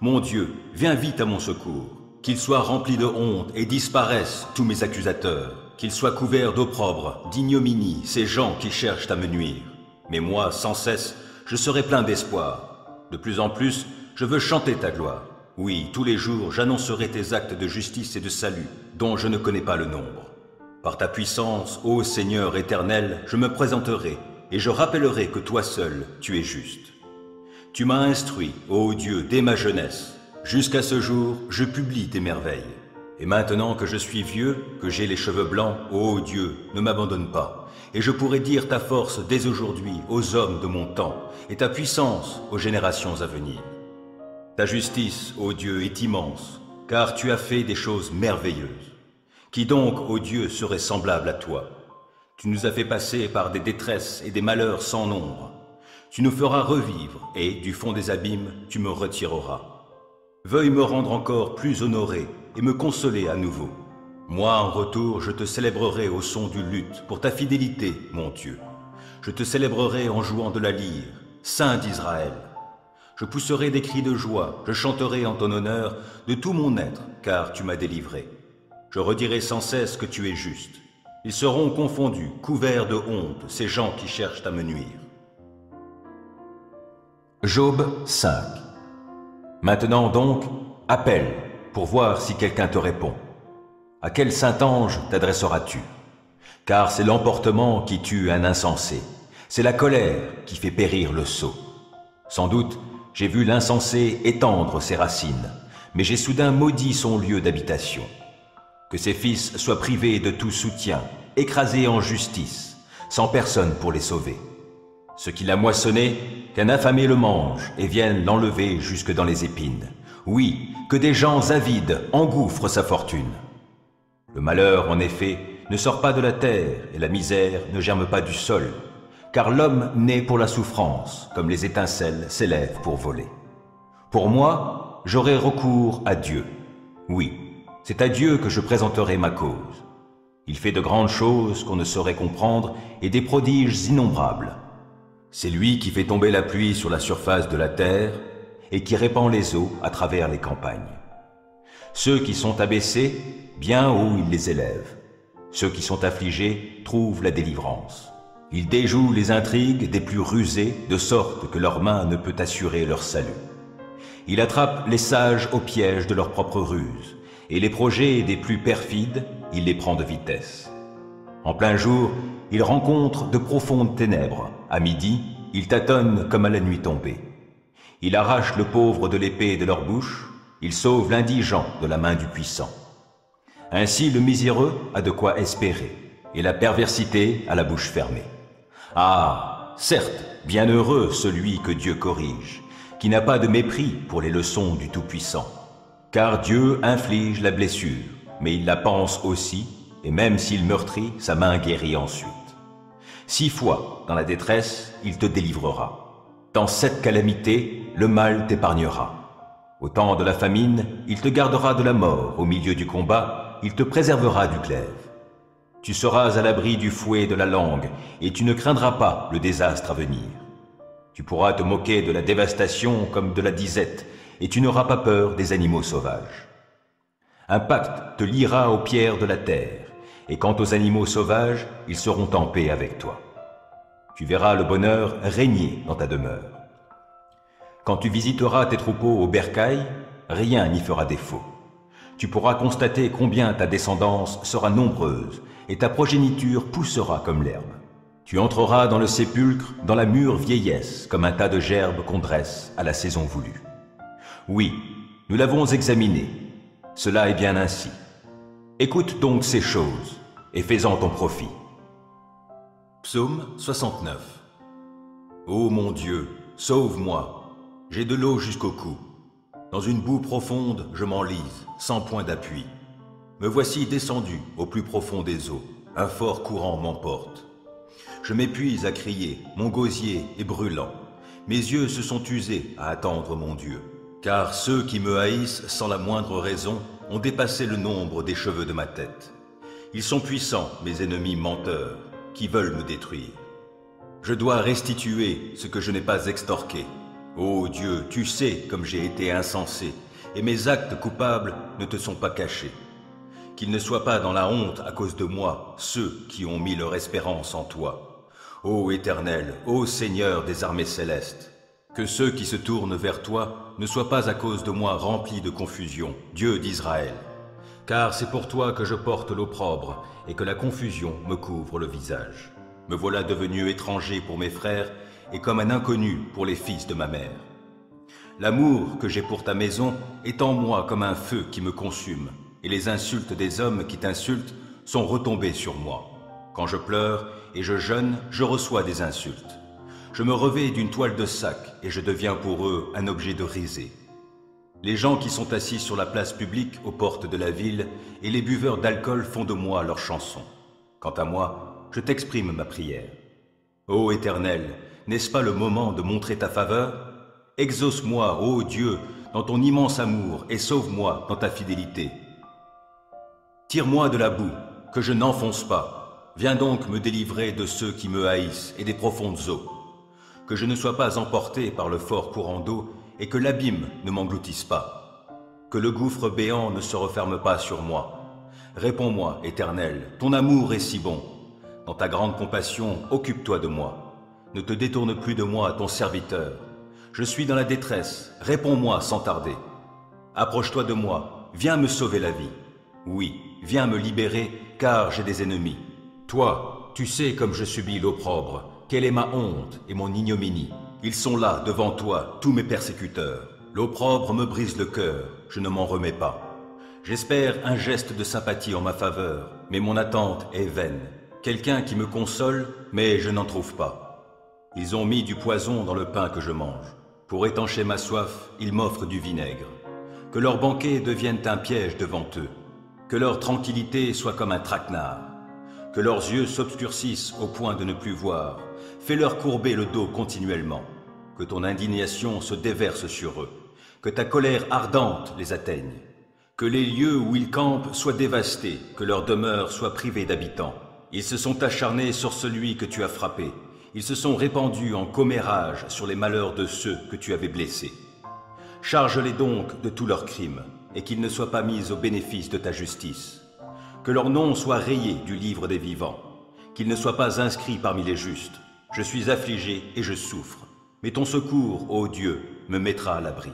Mon Dieu, viens vite à mon secours. Qu'ils soient remplis de honte et disparaissent tous mes accusateurs. Qu'ils soient couverts d'opprobre, d'ignominie, ces gens qui cherchent à me nuire. Mais moi, sans cesse, je serai plein d'espoir. De plus en plus, je veux chanter ta gloire. Oui, tous les jours, j'annoncerai tes actes de justice et de salut, dont je ne connais pas le nombre. Par ta puissance, ô Seigneur éternel, je me présenterai, et je rappellerai que toi seul, tu es juste. Tu m'as instruit, ô Dieu, dès ma jeunesse. Jusqu'à ce jour, je publie tes merveilles. Et maintenant que je suis vieux, que j'ai les cheveux blancs, ô Dieu, ne m'abandonne pas. Et je pourrai dire ta force dès aujourd'hui aux hommes de mon temps, et ta puissance aux générations à venir. Ta justice, ô Dieu, est immense, car tu as fait des choses merveilleuses. Qui donc, ô Dieu, serait semblable à toi? Tu nous as fait passer par des détresses et des malheurs sans nombre. Tu nous feras revivre, et, du fond des abîmes, tu me retireras. Veuille me rendre encore plus honoré et me consoler à nouveau. Moi, en retour, je te célébrerai au son du luth pour ta fidélité, mon Dieu. Je te célébrerai en jouant de la lyre, Saint d'Israël. Je pousserai des cris de joie, je chanterai en ton honneur de tout mon être, car tu m'as délivré. Je redirai sans cesse que tu es juste. Ils seront confondus, couverts de honte, ces gens qui cherchent à me nuire. Job 5. Maintenant donc, appelle, pour voir si quelqu'un te répond. À quel saint ange t'adresseras-tu? Car c'est l'emportement qui tue un insensé, c'est la colère qui fait périr le sot. Sans doute, j'ai vu l'insensé étendre ses racines, mais j'ai soudain maudit son lieu d'habitation. Que ses fils soient privés de tout soutien, écrasés en justice, sans personne pour les sauver. Ce qu'il a moissonné, qu'un affamé le mange et vienne l'enlever jusque dans les épines. Oui, que des gens avides engouffrent sa fortune. Le malheur, en effet, ne sort pas de la terre et la misère ne germe pas du sol, car l'homme naît pour la souffrance, comme les étincelles s'élèvent pour voler. Pour moi, j'aurai recours à Dieu. Oui, c'est à Dieu que je présenterai ma cause. Il fait de grandes choses qu'on ne saurait comprendre et des prodiges innombrables. C'est lui qui fait tomber la pluie sur la surface de la terre et qui répand les eaux à travers les campagnes. Ceux qui sont abaissés, bien haut il les élève. Ceux qui sont affligés trouvent la délivrance. Il déjoue les intrigues des plus rusés, de sorte que leur main ne peut assurer leur salut. Il attrape les sages au piège de leur propre ruse, et les projets des plus perfides, il les prend de vitesse. En plein jour, il rencontre de profondes ténèbres. À midi, il tâtonne comme à la nuit tombée. Il arrache le pauvre de l'épée de leur bouche, il sauve l'indigent de la main du puissant. Ainsi le miséreux a de quoi espérer, et la perversité a la bouche fermée. Ah, certes, bienheureux celui que Dieu corrige, qui n'a pas de mépris pour les leçons du Tout-Puissant. Car Dieu inflige la blessure, mais il la pense aussi, et même s'il meurtrit, sa main guérit ensuite. 6 fois, dans la détresse, il te délivrera. Dans 7 calamités, le mal t'épargnera. Au temps de la famine, il te gardera de la mort. Au milieu du combat, il te préservera du glaive. Tu seras à l'abri du fouet de la langue, et tu ne craindras pas le désastre à venir. Tu pourras te moquer de la dévastation comme de la disette, et tu n'auras pas peur des animaux sauvages. Un pacte te liera aux pierres de la terre, et quant aux animaux sauvages, ils seront en paix avec toi. Tu verras le bonheur régner dans ta demeure. Quand tu visiteras tes troupeaux au bercail, rien n'y fera défaut. Tu pourras constater combien ta descendance sera nombreuse, et ta progéniture poussera comme l'herbe. Tu entreras dans le sépulcre, dans la mûre vieillesse, comme un tas de gerbes qu'on dresse à la saison voulue. Oui, nous l'avons examiné. Cela est bien ainsi. Écoute donc ces choses, et fais-en ton profit. Psaume 69. Ô mon Dieu, sauve-moi, j'ai de l'eau jusqu'au cou. Dans une boue profonde, je m'enlise, sans point d'appui. Me voici descendu au plus profond des eaux, un fort courant m'emporte. Je m'épuise à crier, mon gosier est brûlant. Mes yeux se sont usés à attendre mon Dieu. Car ceux qui me haïssent sans la moindre raison ont dépassé le nombre des cheveux de ma tête. Ils sont puissants, mes ennemis menteurs, qui veulent me détruire. Je dois restituer ce que je n'ai pas extorqué. Ô Dieu, tu sais comme j'ai été insensé, et mes actes coupables ne te sont pas cachés. Qu'ils ne soient pas dans la honte à cause de moi, ceux qui ont mis leur espérance en toi. Ô Éternel, ô Seigneur des armées célestes, que ceux qui se tournent vers toi ne soient pas à cause de moi remplis de confusion, Dieu d'Israël. Car c'est pour toi que je porte l'opprobre et que la confusion me couvre le visage. Me voilà devenu étranger pour mes frères et comme un inconnu pour les fils de ma mère. L'amour que j'ai pour ta maison est en moi comme un feu qui me consume, et les insultes des hommes qui t'insultent sont retombées sur moi. Quand je pleure et je jeûne, je reçois des insultes. Je me revêts d'une toile de sac et je deviens pour eux un objet de risée. Les gens qui sont assis sur la place publique aux portes de la ville et les buveurs d'alcool font de moi leur chanson. Quant à moi, je t'exprime ma prière. Ô Éternel, n'est-ce pas le moment de montrer ta faveur? Exauce-moi, ô Dieu, dans ton immense amour et sauve-moi dans ta fidélité. Tire-moi de la boue, que je n'enfonce pas. Viens donc me délivrer de ceux qui me haïssent et des profondes eaux. Que je ne sois pas emporté par le fort courant d'eau et que l'abîme ne m'engloutisse pas. Que le gouffre béant ne se referme pas sur moi. Réponds-moi, Éternel, ton amour est si bon. Dans ta grande compassion, occupe-toi de moi. Ne te détourne plus de moi, ton serviteur. Je suis dans la détresse, réponds-moi sans tarder. Approche-toi de moi, viens me sauver la vie. Oui, viens me libérer, car j'ai des ennemis. Toi, tu sais comme je subis l'opprobre, quelle est ma honte et mon ignominie. Ils sont là, devant toi, tous mes persécuteurs. L'opprobre me brise le cœur, je ne m'en remets pas. J'espère un geste de sympathie en ma faveur, mais mon attente est vaine. Quelqu'un qui me console, mais je n'en trouve pas. Ils ont mis du poison dans le pain que je mange. Pour étancher ma soif, ils m'offrent du vinaigre. Que leur banquet devienne un piège devant eux. Que leur tranquillité soit comme un traquenard. Que leurs yeux s'obscurcissent au point de ne plus voir. Fais-leur courber le dos continuellement. Que ton indignation se déverse sur eux. Que ta colère ardente les atteigne. Que les lieux où ils campent soient dévastés. Que leur demeure soit privée d'habitants. Ils se sont acharnés sur celui que tu as frappé. Ils se sont répandus en commérage sur les malheurs de ceux que tu avais blessés. Charge-les donc de tous leurs crimes, et qu'ils ne soient pas mis au bénéfice de ta justice. Que leur nom soit rayé du livre des vivants, qu'ils ne soient pas inscrits parmi les justes. Je suis affligé et je souffre, mais ton secours, ô Dieu, me mettra à l'abri.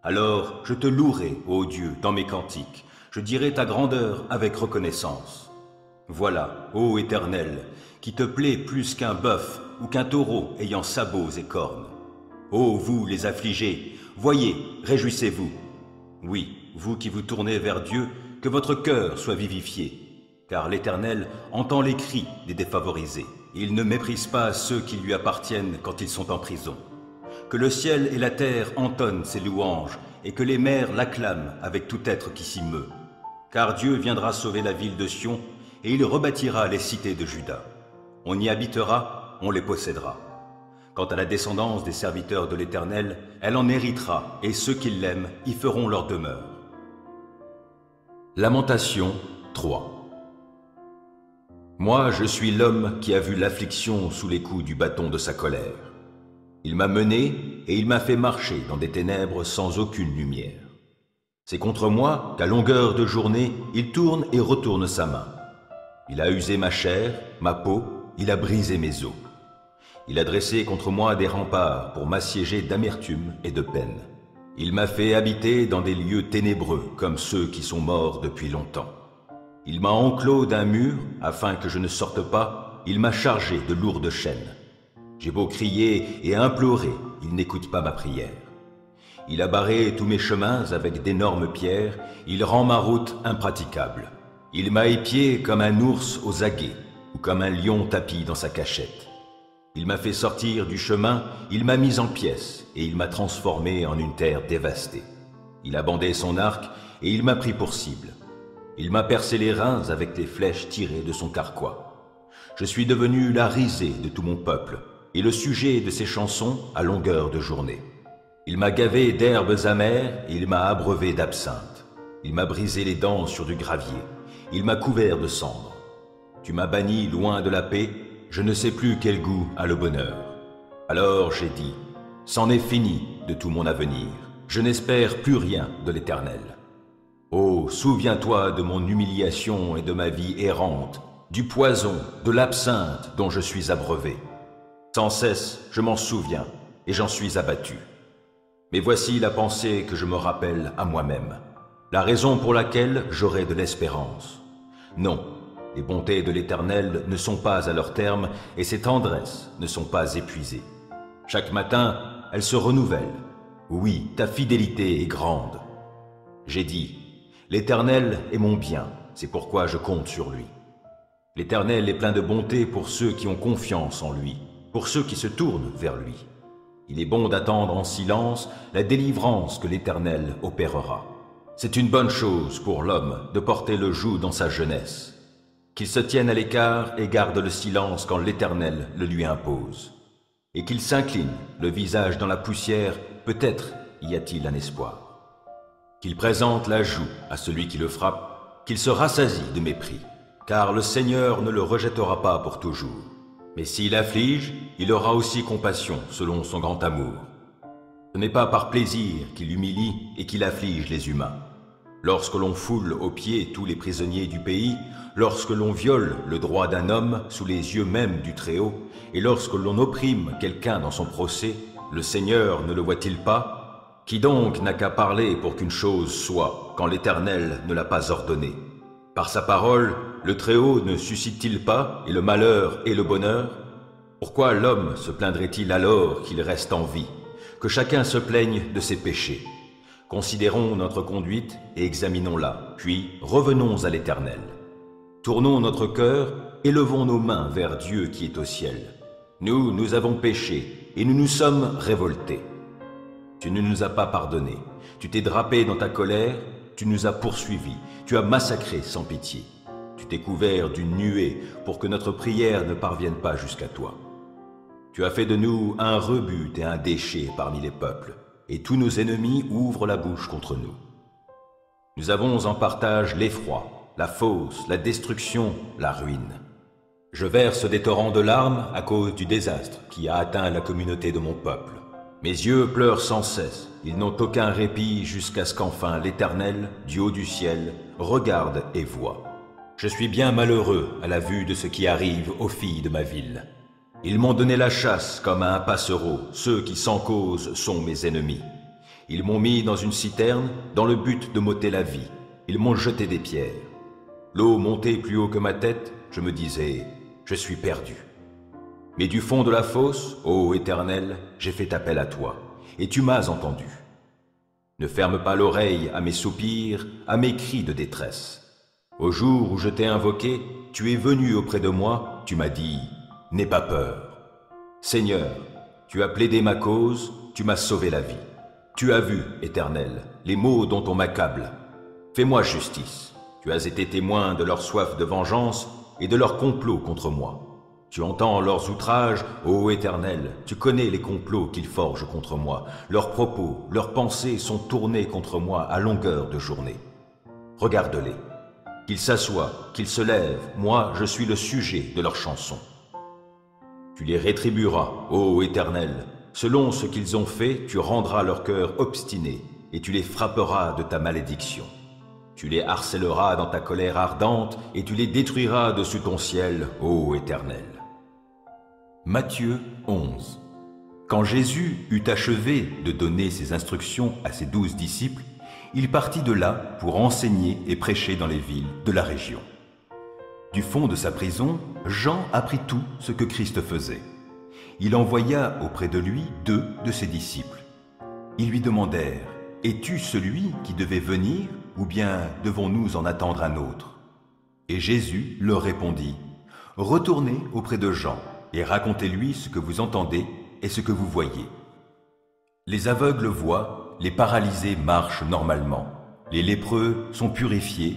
Alors je te louerai, ô Dieu, dans mes cantiques, je dirai ta grandeur avec reconnaissance. Voilà, ô Éternel, qui te plaît plus qu'un bœuf ou qu'un taureau ayant sabots et cornes. Ô vous les affligés, voyez, réjouissez-vous. Oui, vous qui vous tournez vers Dieu, que votre cœur soit vivifié. Car l'Éternel entend les cris des défavorisés. Il ne méprise pas ceux qui lui appartiennent quand ils sont en prison. Que le ciel et la terre entonnent ses louanges, et que les mers l'acclament avec tout être qui s'y meut. Car Dieu viendra sauver la ville de Sion, et il rebâtira les cités de Juda. On y habitera, on les possédera. Quant à la descendance des serviteurs de l'Éternel, elle en héritera, et ceux qui l'aiment y feront leur demeure. Lamentation 3. Moi, je suis l'homme qui a vu l'affliction sous les coups du bâton de sa colère. Il m'a mené et il m'a fait marcher dans des ténèbres sans aucune lumière. C'est contre moi qu'à longueur de journée, il tourne et retourne sa main. Il a usé ma chair, ma peau, il a brisé mes os. Il a dressé contre moi des remparts pour m'assiéger d'amertume et de peine. Il m'a fait habiter dans des lieux ténébreux comme ceux qui sont morts depuis longtemps. Il m'a enclos d'un mur afin que je ne sorte pas, il m'a chargé de lourdes chaînes. J'ai beau crier et implorer, il n'écoute pas ma prière. Il a barré tous mes chemins avec d'énormes pierres, il rend ma route impraticable. Il m'a épié comme un ours aux aguets ou comme un lion tapi dans sa cachette. Il m'a fait sortir du chemin, il m'a mis en pièces et il m'a transformé en une terre dévastée. Il a bandé son arc et il m'a pris pour cible. Il m'a percé les reins avec les flèches tirées de son carquois. Je suis devenu la risée de tout mon peuple et le sujet de ses chansons à longueur de journée. Il m'a gavé d'herbes amères et il m'a abreuvé d'absinthe. Il m'a brisé les dents sur du gravier. Il m'a couvert de cendres. Tu m'as banni loin de la paix, je ne sais plus quel goût a le bonheur. Alors j'ai dit, c'en est fini de tout mon avenir. Je n'espère plus rien de l'Éternel. Oh, souviens-toi de mon humiliation et de ma vie errante, du poison, de l'absinthe dont je suis abreuvé. Sans cesse, je m'en souviens et j'en suis abattu. Mais voici la pensée que je me rappelle à moi-même, la raison pour laquelle j'aurai de l'espérance. Non, les bontés de l'Éternel ne sont pas à leur terme et ses tendresses ne sont pas épuisées. Chaque matin, elles se renouvellent. Oui, ta fidélité est grande. J'ai dit, l'Éternel est mon bien, c'est pourquoi je compte sur lui. L'Éternel est plein de bonté pour ceux qui ont confiance en lui, pour ceux qui se tournent vers lui. Il est bon d'attendre en silence la délivrance que l'Éternel opérera. C'est une bonne chose pour l'homme de porter le joug dans sa jeunesse. Qu'il se tienne à l'écart et garde le silence quand l'Éternel le lui impose. Et qu'il s'incline, le visage dans la poussière, peut-être y a-t-il un espoir. Qu'il présente la joue à celui qui le frappe, qu'il se rassasie de mépris, car le Seigneur ne le rejettera pas pour toujours. Mais s'il afflige, il aura aussi compassion selon son grand amour. Ce n'est pas par plaisir qu'il humilie et qu'il afflige les humains. Lorsque l'on foule aux pieds tous les prisonniers du pays, lorsque l'on viole le droit d'un homme sous les yeux même du Très-Haut, et lorsque l'on opprime quelqu'un dans son procès, le Seigneur ne le voit-il pas? Qui donc n'a qu'à parler pour qu'une chose soit, quand l'Éternel ne l'a pas ordonné? Par sa parole, le Très-Haut ne suscite-t-il pas, et le malheur et le bonheur? Pourquoi l'homme se plaindrait-il alors qu'il reste en vie? Que chacun se plaigne de ses péchés. Considérons notre conduite et examinons-la, puis revenons à l'Éternel. Tournons notre cœur, élevons nos mains vers Dieu qui est au ciel. Nous avons péché et nous nous sommes révoltés. Tu ne nous as pas pardonné, tu t'es drapé dans ta colère, tu nous as poursuivis, tu as massacré sans pitié. Tu t'es couvert d'une nuée pour que notre prière ne parvienne pas jusqu'à toi. Tu as fait de nous un rebut et un déchet parmi les peuples, et tous nos ennemis ouvrent la bouche contre nous. Nous avons en partage l'effroi, la fosse, la destruction, la ruine. Je verse des torrents de larmes à cause du désastre qui a atteint la communauté de mon peuple. Mes yeux pleurent sans cesse, ils n'ont aucun répit jusqu'à ce qu'enfin l'Éternel, du haut du ciel, regarde et voit. Je suis bien malheureux à la vue de ce qui arrive aux filles de ma ville. Ils m'ont donné la chasse comme à un passereau, ceux qui sans cause sont mes ennemis. Ils m'ont mis dans une citerne dans le but de m'ôter la vie. Ils m'ont jeté des pierres. L'eau montait plus haut que ma tête, je me disais, je suis perdu. Mais du fond de la fosse, ô Éternel, j'ai fait appel à toi, et tu m'as entendu. Ne ferme pas l'oreille à mes soupirs, à mes cris de détresse. Au jour où je t'ai invoqué, tu es venu auprès de moi, tu m'as dit, « N'aie pas peur. » Seigneur, tu as plaidé ma cause, tu m'as sauvé la vie. Tu as vu, Éternel, les maux dont on m'accable. Fais-moi justice. Tu as été témoin de leur soif de vengeance et de leur complot contre moi. Tu entends leurs outrages, ô Éternel, tu connais les complots qu'ils forgent contre moi. Leurs propos, leurs pensées sont tournés contre moi à longueur de journée. Regarde-les. Qu'ils s'assoient, qu'ils se lèvent, moi je suis le sujet de leurs chansons. Tu les rétribueras, ô Éternel. Selon ce qu'ils ont fait, tu rendras leur cœur obstiné et tu les frapperas de ta malédiction. Tu les harcèleras dans ta colère ardente et tu les détruiras dessus ton ciel, ô Éternel. Matthieu 11. Quand Jésus eut achevé de donner ses instructions à ses 12 disciples, il partit de là pour enseigner et prêcher dans les villes de la région. Du fond de sa prison, Jean apprit tout ce que Christ faisait. Il envoya auprès de lui 2 de ses disciples. Ils lui demandèrent, « Es-tu celui qui devait venir, ou bien devons-nous en attendre un autre ?» Et Jésus leur répondit, « Retournez auprès de Jean et racontez-lui ce que vous entendez et ce que vous voyez. Les aveugles voient, les paralysés marchent normalement, les lépreux sont purifiés,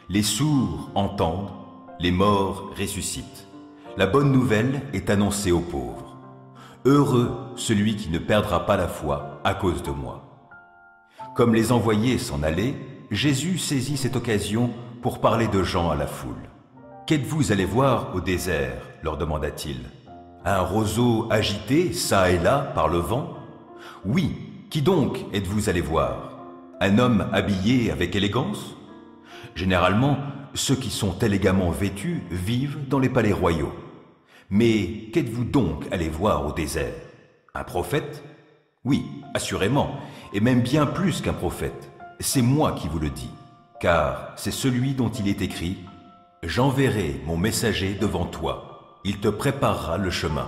les sourds entendent, les morts ressuscitent. La bonne nouvelle est annoncée aux pauvres. Heureux celui qui ne perdra pas la foi à cause de moi. » Comme les envoyés s'en allaient, Jésus saisit cette occasion pour parler de Jean à la foule. « Qu'êtes-vous allés voir au désert ?» leur demanda-t-il. « Un roseau agité çà et là par le vent ? Oui, qui donc êtes-vous allés voir? Un homme habillé avec élégance? Généralement, ceux qui sont élégamment vêtus vivent dans les palais royaux. Mais qu'êtes-vous donc allés voir au désert? Un prophète? Oui, assurément, et même bien plus qu'un prophète. C'est moi qui vous le dis, car c'est celui dont il est écrit « J'enverrai mon messager devant toi. Il te préparera le chemin. »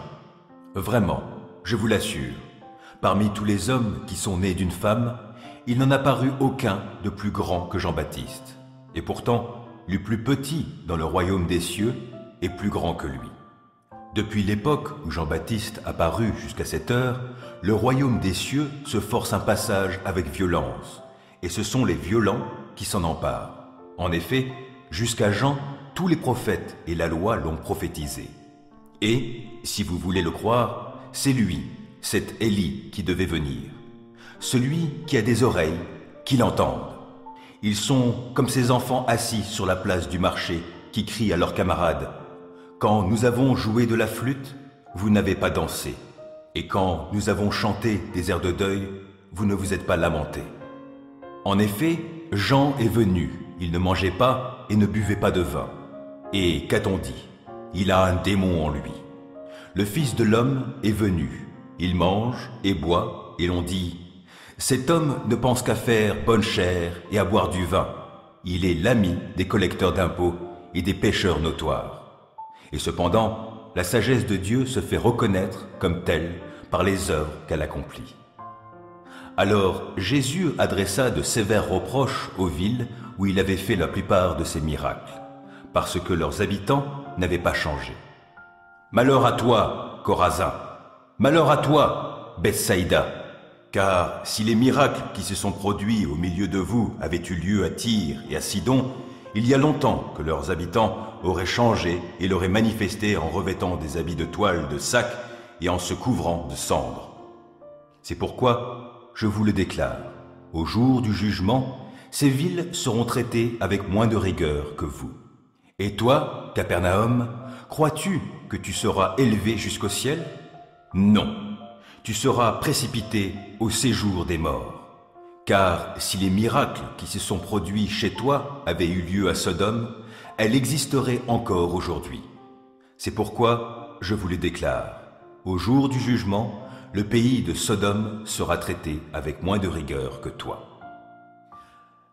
Vraiment, je vous l'assure, parmi tous les hommes qui sont nés d'une femme, il n'en a paru aucun de plus grand que Jean-Baptiste. Et pourtant, le plus petit dans le royaume des cieux est plus grand que lui. Depuis l'époque où Jean-Baptiste apparut jusqu'à cette heure, le royaume des cieux se force un passage avec violence, et ce sont les violents qui s'en emparent. En effet, jusqu'à Jean, tous les prophètes et la loi l'ont prophétisé. Et, si vous voulez le croire, c'est lui, cet Élie qui devait venir. Celui qui a des oreilles, qu'il entende. Ils sont comme ces enfants assis sur la place du marché qui crient à leurs camarades « Quand nous avons joué de la flûte, vous n'avez pas dansé. Et quand nous avons chanté des airs de deuil, vous ne vous êtes pas lamentés. » En effet, Jean est venu, il ne mangeait pas et ne buvait pas de vin. Et qu'a-t-on dit? Il a un démon en lui. Le Fils de l'homme est venu, il mange et boit, et l'on dit « Cet homme ne pense qu'à faire bonne chère et à boire du vin. Il est l'ami des collecteurs d'impôts et des pécheurs notoires. » Et cependant, la sagesse de Dieu se fait reconnaître comme telle par les œuvres qu'elle accomplit. Alors Jésus adressa de sévères reproches aux villes où il avait fait la plupart de ses miracles, parce que leurs habitants n'avaient pas changé. « Malheur à toi, Chorazin! Malheur à toi, Bethsaïda! Car si les miracles qui se sont produits au milieu de vous avaient eu lieu à Tyr et à Sidon, il y a longtemps que leurs habitants auraient changé et l'auraient manifesté en revêtant des habits de toile de sac et en se couvrant de cendres. C'est pourquoi je vous le déclare, au jour du jugement, ces villes seront traitées avec moins de rigueur que vous. Et toi, Capernaum, crois-tu que tu seras élevé jusqu'au ciel? Non, tu seras précipité au séjour des morts. Car si les miracles qui se sont produits chez toi avaient eu lieu à Sodome, elle existerait encore aujourd'hui. C'est pourquoi je vous le déclare, au jour du jugement, le pays de Sodome sera traité avec moins de rigueur que toi.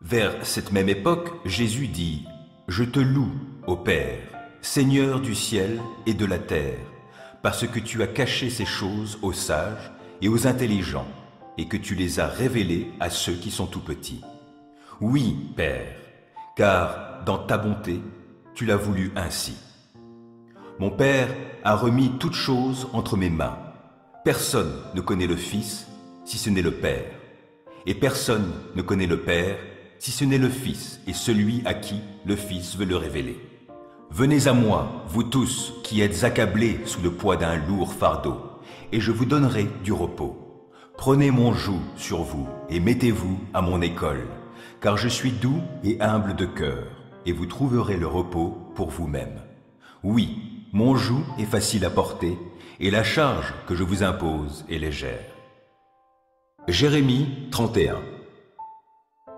Vers cette même époque, Jésus dit « Je te loue, ô Père, Seigneur du ciel et de la terre, parce que tu as caché ces choses aux sages et aux intelligents, et que tu les as révélées à ceux qui sont tout petits. Oui, Père, car dans ta bonté, tu l'as voulu ainsi. Mon Père a remis toutes choses entre mes mains. Personne ne connaît le Fils si ce n'est le Père, et personne ne connaît le Père si ce n'est le Fils et celui à qui le Fils veut le révéler. Venez à moi, vous tous qui êtes accablés sous le poids d'un lourd fardeau, et je vous donnerai du repos. Prenez mon joug sur vous et mettez-vous à mon école, car je suis doux et humble de cœur, et vous trouverez le repos pour vous-même. Oui, mon joug est facile à porter, et la charge que je vous impose est légère. Jérémie 31.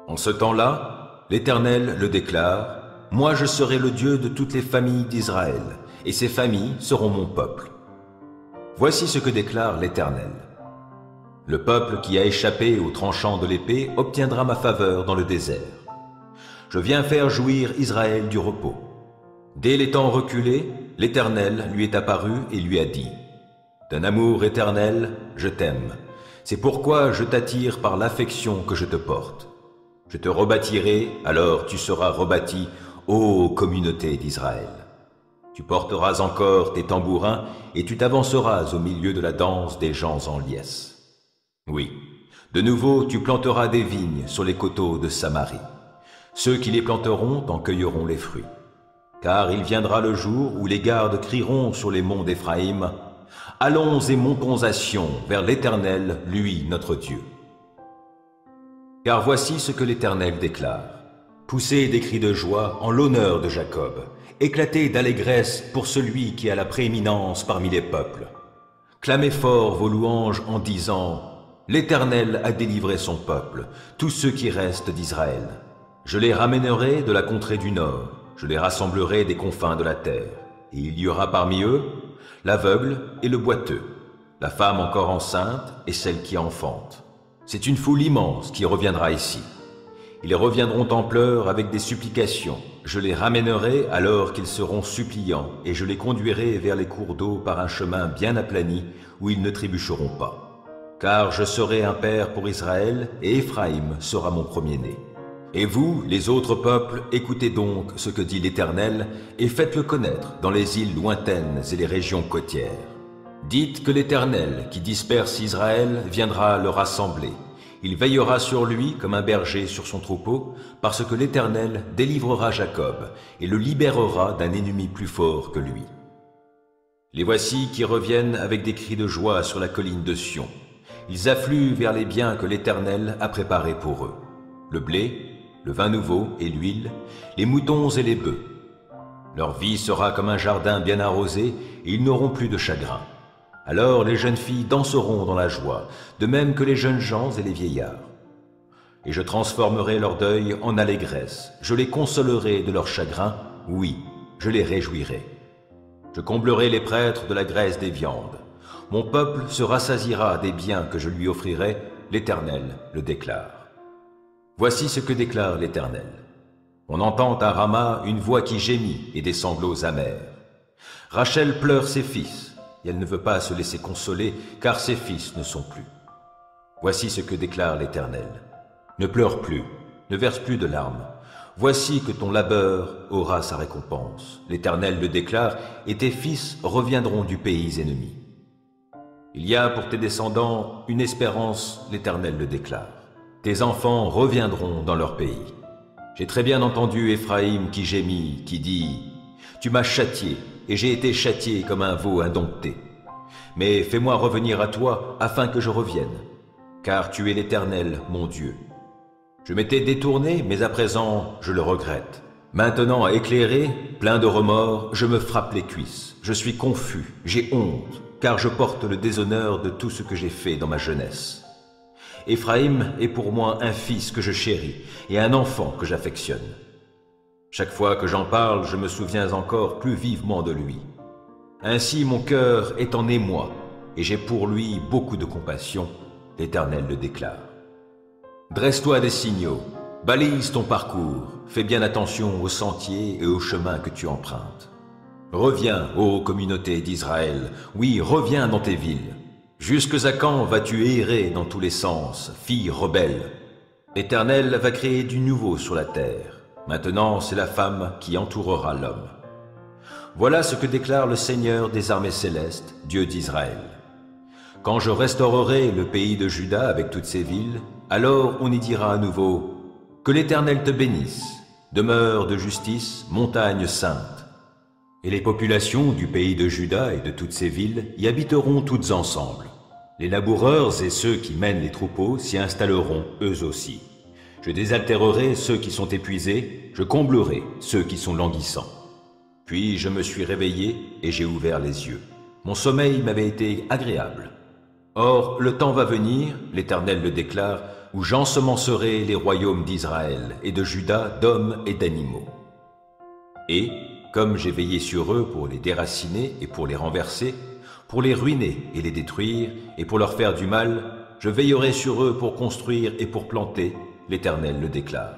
En ce temps-là, l'Éternel le déclare, « Moi je serai le Dieu de toutes les familles d'Israël, et ces familles seront mon peuple. » Voici ce que déclare l'Éternel. Le peuple qui a échappé au tranchant de l'épée obtiendra ma faveur dans le désert. Je viens faire jouir Israël du repos. Dès les temps reculés, l'Éternel lui est apparu et lui a dit, « D'un amour éternel, je t'aime. C'est pourquoi je t'attire par l'affection que je te porte. Je te rebâtirai, alors tu seras rebâti, ô communauté d'Israël. Tu porteras encore tes tambourins et tu t'avanceras au milieu de la danse des gens en liesse. Oui, de nouveau tu planteras des vignes sur les coteaux de Samarie. Ceux qui les planteront en cueilleront les fruits. Car il viendra le jour où les gardes crieront sur les monts d'Éphraïm, « Allons et montons à Sion vers l'Éternel, lui notre Dieu. » Car voici ce que l'Éternel déclare. Poussez des cris de joie en l'honneur de Jacob, éclatez d'allégresse pour celui qui a la prééminence parmi les peuples. Clamez fort vos louanges en disant, « L'Éternel a délivré son peuple, tous ceux qui restent d'Israël. Je les ramènerai de la contrée du nord, je les rassemblerai des confins de la terre, et il y aura parmi eux l'aveugle et le boiteux, la femme encore enceinte et celle qui enfante. C'est une foule immense qui reviendra ici. Ils reviendront en pleurs avec des supplications. Je les ramènerai alors qu'ils seront suppliants, et je les conduirai vers les cours d'eau par un chemin bien aplani où ils ne trébucheront pas. Car je serai un père pour Israël, et Éphraïm sera mon premier-né. Et vous, les autres peuples, écoutez donc ce que dit l'Éternel, et faites-le connaître dans les îles lointaines et les régions côtières. Dites que l'Éternel, qui disperse Israël, viendra le rassembler. Il veillera sur lui comme un berger sur son troupeau, parce que l'Éternel délivrera Jacob et le libérera d'un ennemi plus fort que lui. Les voici qui reviennent avec des cris de joie sur la colline de Sion. Ils affluent vers les biens que l'Éternel a préparés pour eux. Le blé, le vin nouveau et l'huile, les moutons et les bœufs. Leur vie sera comme un jardin bien arrosé et ils n'auront plus de chagrin. Alors les jeunes filles danseront dans la joie, de même que les jeunes gens et les vieillards. Et je transformerai leur deuil en allégresse, je les consolerai de leur chagrin, oui, je les réjouirai. Je comblerai les prêtres de la graisse des viandes. Mon peuple se rassasiera des biens que je lui offrirai, l'Éternel le déclare. Voici ce que déclare l'Éternel. On entend à Rama une voix qui gémit et des sanglots amers. Rachel pleure ses fils, et elle ne veut pas se laisser consoler, car ses fils ne sont plus. Voici ce que déclare l'Éternel. Ne pleure plus, ne verse plus de larmes. Voici que ton labeur aura sa récompense. L'Éternel le déclare, et tes fils reviendront du pays ennemi. Il y a pour tes descendants une espérance, l'Éternel le déclare. Tes enfants reviendront dans leur pays. J'ai très bien entendu Éphraïm qui gémit, qui dit « Tu m'as châtié, et j'ai été châtié comme un veau indompté. Mais fais-moi revenir à toi, afin que je revienne, car tu es l'Éternel, mon Dieu. Je m'étais détourné, mais à présent, je le regrette. Maintenant, éclairé, plein de remords, je me frappe les cuisses. Je suis confus, j'ai honte, car je porte le déshonneur de tout ce que j'ai fait dans ma jeunesse. Éphraïm est pour moi un fils que je chéris et un enfant que j'affectionne. Chaque fois que j'en parle, je me souviens encore plus vivement de lui. Ainsi mon cœur est en émoi, et j'ai pour lui beaucoup de compassion, l'Éternel le déclare. Dresse-toi des signaux, balise ton parcours, fais bien attention aux sentiers et aux chemins que tu empruntes. Reviens, ô communauté d'Israël, oui, reviens dans tes villes. Jusque à quand vas-tu errer dans tous les sens, fille rebelle? L'Éternel va créer du nouveau sur la terre. Maintenant, c'est la femme qui entourera l'homme. Voilà ce que déclare le Seigneur des armées célestes, Dieu d'Israël. Quand je restaurerai le pays de Juda avec toutes ses villes, alors on y dira à nouveau « Que l'Éternel te bénisse, demeure de justice, montagne sainte. » Et les populations du pays de Juda et de toutes ses villes y habiteront toutes ensemble. Les laboureurs et ceux qui mènent les troupeaux s'y installeront eux aussi. Je désaltérerai ceux qui sont épuisés, je comblerai ceux qui sont languissants. Puis je me suis réveillé et j'ai ouvert les yeux. Mon sommeil m'avait été agréable. Or, le temps va venir, l'Éternel le déclare, où j'ensemencerai les royaumes d'Israël et de Juda d'hommes et d'animaux. Et, comme j'ai veillé sur eux pour les déraciner et pour les renverser, pour les ruiner et les détruire, et pour leur faire du mal, je veillerai sur eux pour construire et pour planter, l'Éternel le déclare.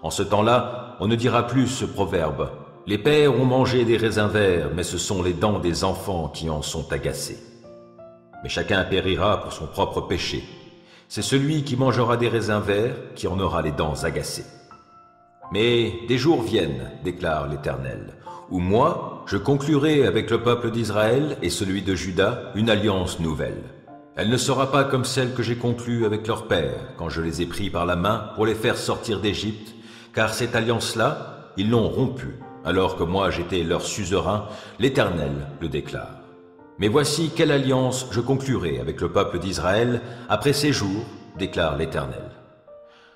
En ce temps-là, on ne dira plus ce proverbe, « Les pères ont mangé des raisins verts, mais ce sont les dents des enfants qui en sont agacées. » Mais chacun périra pour son propre péché. C'est celui qui mangera des raisins verts qui en aura les dents agacées. Mais des jours viennent, déclare l'Éternel, où moi, je conclurai avec le peuple d'Israël et celui de Juda une alliance nouvelle. Elle ne sera pas comme celle que j'ai conclue avec leurs pères, quand je les ai pris par la main pour les faire sortir d'Égypte, car cette alliance-là, ils l'ont rompue, alors que moi j'étais leur suzerain, l'Éternel le déclare. Mais voici quelle alliance je conclurai avec le peuple d'Israël après ces jours, déclare l'Éternel.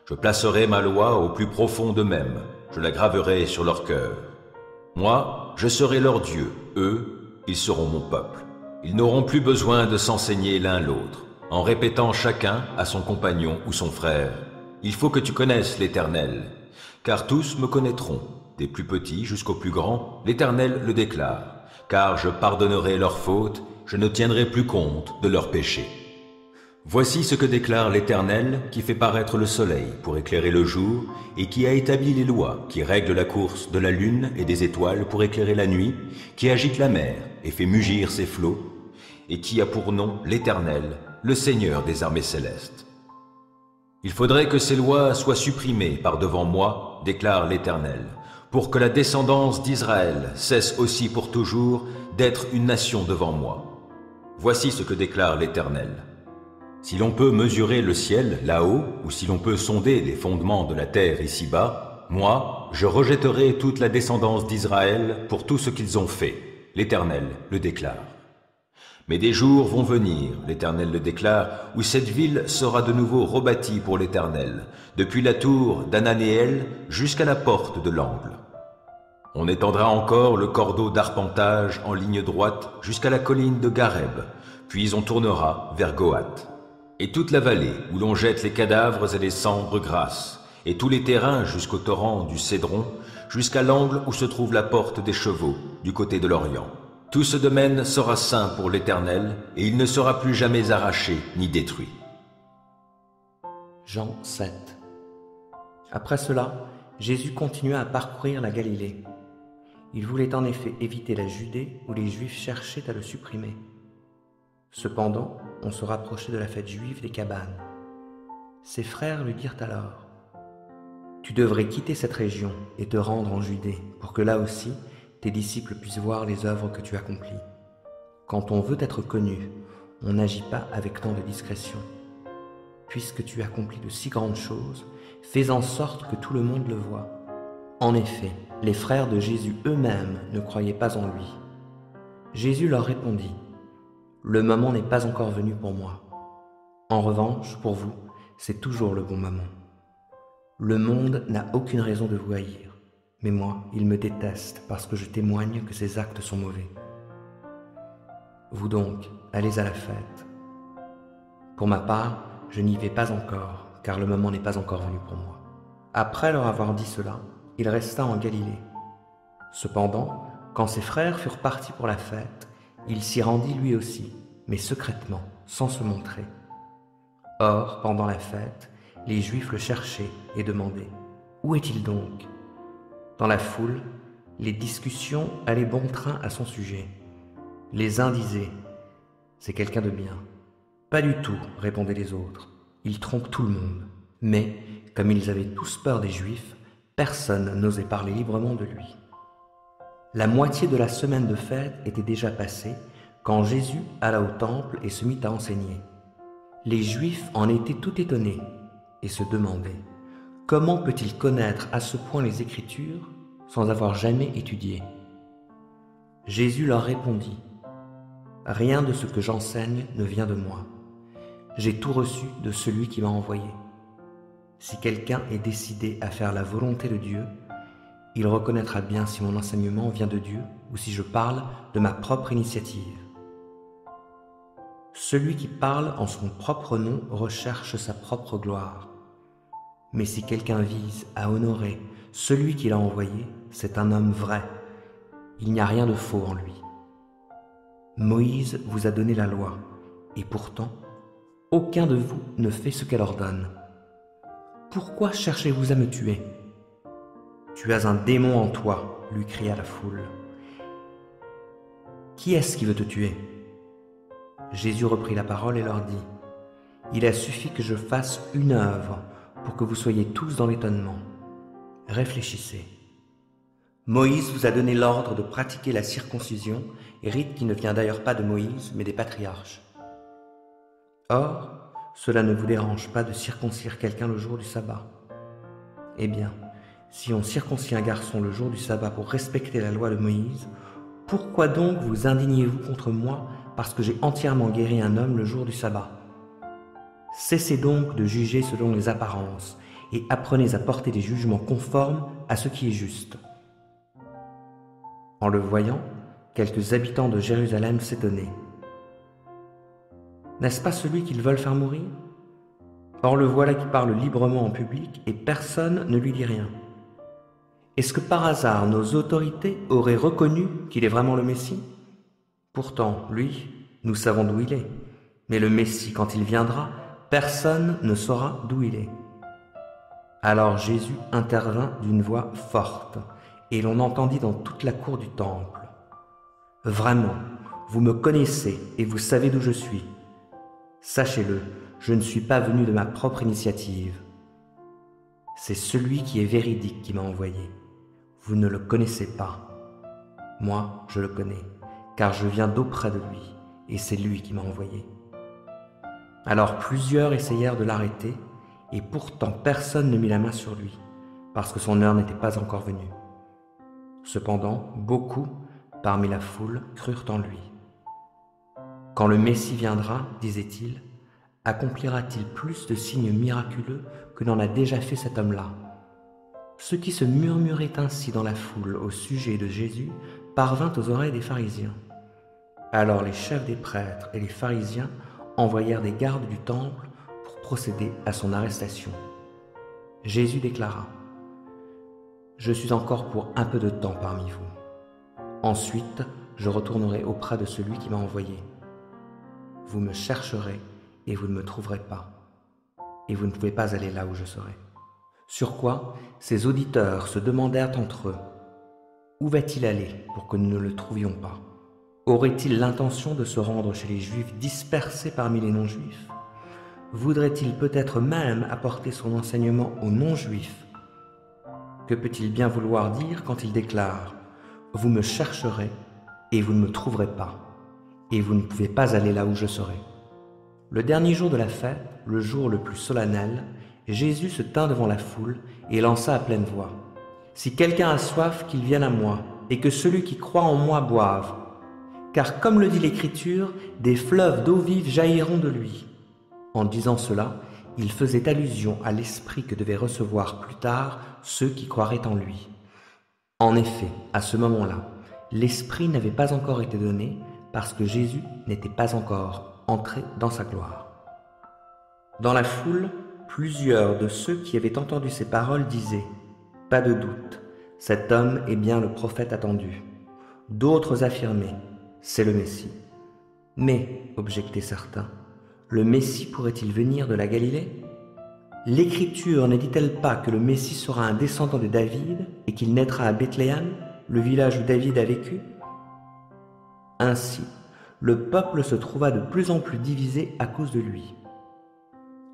Je placerai ma loi au plus profond d'eux-mêmes, je la graverai sur leur cœur. Moi, je serai leur Dieu, eux, ils seront mon peuple. Ils n'auront plus besoin de s'enseigner l'un l'autre, en répétant chacun à son compagnon ou son frère. Il faut que tu connaisses l'Éternel, car tous me connaîtront, des plus petits jusqu'aux plus grands, l'Éternel le déclare. Car je pardonnerai leurs fautes, je ne tiendrai plus compte de leurs péchés. Voici ce que déclare l'Éternel qui fait paraître le soleil pour éclairer le jour et qui a établi les lois qui règlent la course de la lune et des étoiles pour éclairer la nuit, qui agite la mer et fait mugir ses flots, et qui a pour nom l'Éternel, le Seigneur des armées célestes. Il faudrait que ces lois soient supprimées par devant moi, déclare l'Éternel, pour que la descendance d'Israël cesse aussi pour toujours d'être une nation devant moi. Voici ce que déclare l'Éternel. Si l'on peut mesurer le ciel là-haut, ou si l'on peut sonder les fondements de la terre ici-bas, moi, je rejetterai toute la descendance d'Israël pour tout ce qu'ils ont fait. L'Éternel le déclare. Mais des jours vont venir, l'Éternel le déclare, où cette ville sera de nouveau rebâtie pour l'Éternel, depuis la tour d'Ananéel jusqu'à la porte de l'angle. On étendra encore le cordeau d'arpentage en ligne droite jusqu'à la colline de Gareb, puis on tournera vers Goath. Et toute la vallée où l'on jette les cadavres et les cendres grasses, et tous les terrains jusqu'au torrent du Cédron, jusqu'à l'angle où se trouve la porte des chevaux, du côté de l'Orient. Tout ce domaine sera saint pour l'Éternel, et il ne sera plus jamais arraché ni détruit. Jean 7. Après cela, Jésus continua à parcourir la Galilée. Il voulait en effet éviter la Judée où les Juifs cherchaient à le supprimer. Cependant, on se rapprochait de la fête juive des cabanes. Ses frères lui dirent alors, « Tu devrais quitter cette région et te rendre en Judée, pour que là aussi, tes disciples puissent voir les œuvres que tu accomplis. Quand on veut être connu, on n'agit pas avec tant de discrétion. Puisque tu accomplis de si grandes choses, fais en sorte que tout le monde le voie. » En effet, les frères de Jésus eux-mêmes ne croyaient pas en lui. Jésus leur répondit, « Le moment n'est pas encore venu pour moi. En revanche, pour vous, c'est toujours le bon moment. Le monde n'a aucune raison de vous haïr, mais moi, il me déteste parce que je témoigne que ses actes sont mauvais. Vous donc, allez à la fête. Pour ma part, je n'y vais pas encore, car le moment n'est pas encore venu pour moi. » Après leur avoir dit cela, il resta en Galilée. Cependant, quand ses frères furent partis pour la fête, il s'y rendit lui aussi, mais secrètement, sans se montrer. Or, pendant la fête, les Juifs le cherchaient et demandaient « Où est-il donc ?» Dans la foule, les discussions allaient bon train à son sujet. Les uns disaient « C'est quelqu'un de bien ». « Pas du tout », répondaient les autres. « Il trompe tout le monde. » Mais, comme ils avaient tous peur des Juifs, personne n'osait parler librement de lui. La moitié de la semaine de fête était déjà passée quand Jésus alla au temple et se mit à enseigner. Les Juifs en étaient tout étonnés et se demandaient « Comment peut-il connaître à ce point les Écritures sans avoir jamais étudié ?» Jésus leur répondit « Rien de ce que j'enseigne ne vient de moi. J'ai tout reçu de celui qui m'a envoyé. Si quelqu'un est décidé à faire la volonté de Dieu, il reconnaîtra bien si mon enseignement vient de Dieu ou si je parle de ma propre initiative. Celui qui parle en son propre nom recherche sa propre gloire. Mais si quelqu'un vise à honorer celui qui l'a envoyé, c'est un homme vrai. Il n'y a rien de faux en lui. Moïse vous a donné la loi, et pourtant, aucun de vous ne fait ce qu'elle ordonne. Pourquoi cherchez-vous à me tuer ? Tu as un démon en toi, lui cria la foule. Qui est-ce qui veut te tuer ? Jésus reprit la parole et leur dit : Il a suffi que je fasse une œuvre pour que vous soyez tous dans l'étonnement. Réfléchissez. Moïse vous a donné l'ordre de pratiquer la circoncision, rite qui ne vient d'ailleurs pas de Moïse, mais des patriarches. Or, cela ne vous dérange pas de circoncire quelqu'un le jour du sabbat. Eh bien, si on circoncit un garçon le jour du sabbat pour respecter la loi de Moïse, pourquoi donc vous indignez-vous contre moi parce que j'ai entièrement guéri un homme le jour du sabbat ? Cessez donc de juger selon les apparences et apprenez à porter des jugements conformes à ce qui est juste. En le voyant, quelques habitants de Jérusalem s'étonnaient. N'est-ce pas celui qu'ils veulent faire mourir ? Or le voilà qui parle librement en public et personne ne lui dit rien. Est-ce que par hasard nos autorités auraient reconnu qu'il est vraiment le Messie ? Pourtant, lui, nous savons d'où il est. Mais le Messie, quand il viendra, personne ne saura d'où il est. Alors Jésus intervint d'une voix forte, et l'on entendit dans toute la cour du temple. « Vraiment, vous me connaissez et vous savez d'où je suis. Sachez-le, je ne suis pas venu de ma propre initiative. C'est celui qui est véridique qui m'a envoyé. Vous ne le connaissez pas. Moi, je le connais, car je viens d'auprès de lui, et c'est lui qui m'a envoyé. » Alors plusieurs essayèrent de l'arrêter, et pourtant personne ne mit la main sur lui, parce que son heure n'était pas encore venue. Cependant, beaucoup, parmi la foule, crurent en lui. « Quand le Messie viendra, disait-il, accomplira-t-il plus de signes miraculeux que n'en a déjà fait cet homme-là ?» Ce qui se murmurait ainsi dans la foule au sujet de Jésus parvint aux oreilles des pharisiens. Alors les chefs des prêtres et les pharisiens envoyèrent des gardes du temple pour procéder à son arrestation. Jésus déclara : « Je suis encore pour un peu de temps parmi vous. Ensuite, je retournerai auprès de celui qui m'a envoyé. Vous me chercherez et vous ne me trouverez pas, et vous ne pouvez pas aller là où je serai. » Sur quoi, ses auditeurs se demandèrent entre eux : « Où va-t-il aller pour que nous ne le trouvions pas ? Aurait-il l'intention de se rendre chez les Juifs dispersés parmi les non-Juifs ? Voudrait-il peut-être même apporter son enseignement aux non-Juifs ? Que peut-il bien vouloir dire quand il déclare : « Vous me chercherez et vous ne me trouverez pas, et vous ne pouvez pas aller là où je serai. » Le dernier jour de la fête, le jour le plus solennel, Jésus se tint devant la foule et lança à pleine voix : « Si quelqu'un a soif, qu'il vienne à moi, et que celui qui croit en moi boive. Car comme le dit l'Écriture, des fleuves d'eau vive jailliront de lui. » En disant cela, il faisait allusion à l'Esprit que devaient recevoir plus tard ceux qui croiraient en lui. En effet, à ce moment-là, l'Esprit n'avait pas encore été donné parce que Jésus n'était pas encore entré dans sa gloire. Dans la foule, plusieurs de ceux qui avaient entendu ces paroles disaient : « Pas de doute, cet homme est bien le prophète attendu. » D'autres affirmaient : « C'est le Messie. » Mais, objectaient certains, le Messie pourrait-il venir de la Galilée ? L'Écriture ne dit-elle pas que le Messie sera un descendant de David et qu'il naîtra à Bethléem, le village où David a vécu? Ainsi, le peuple se trouva de plus en plus divisé à cause de lui.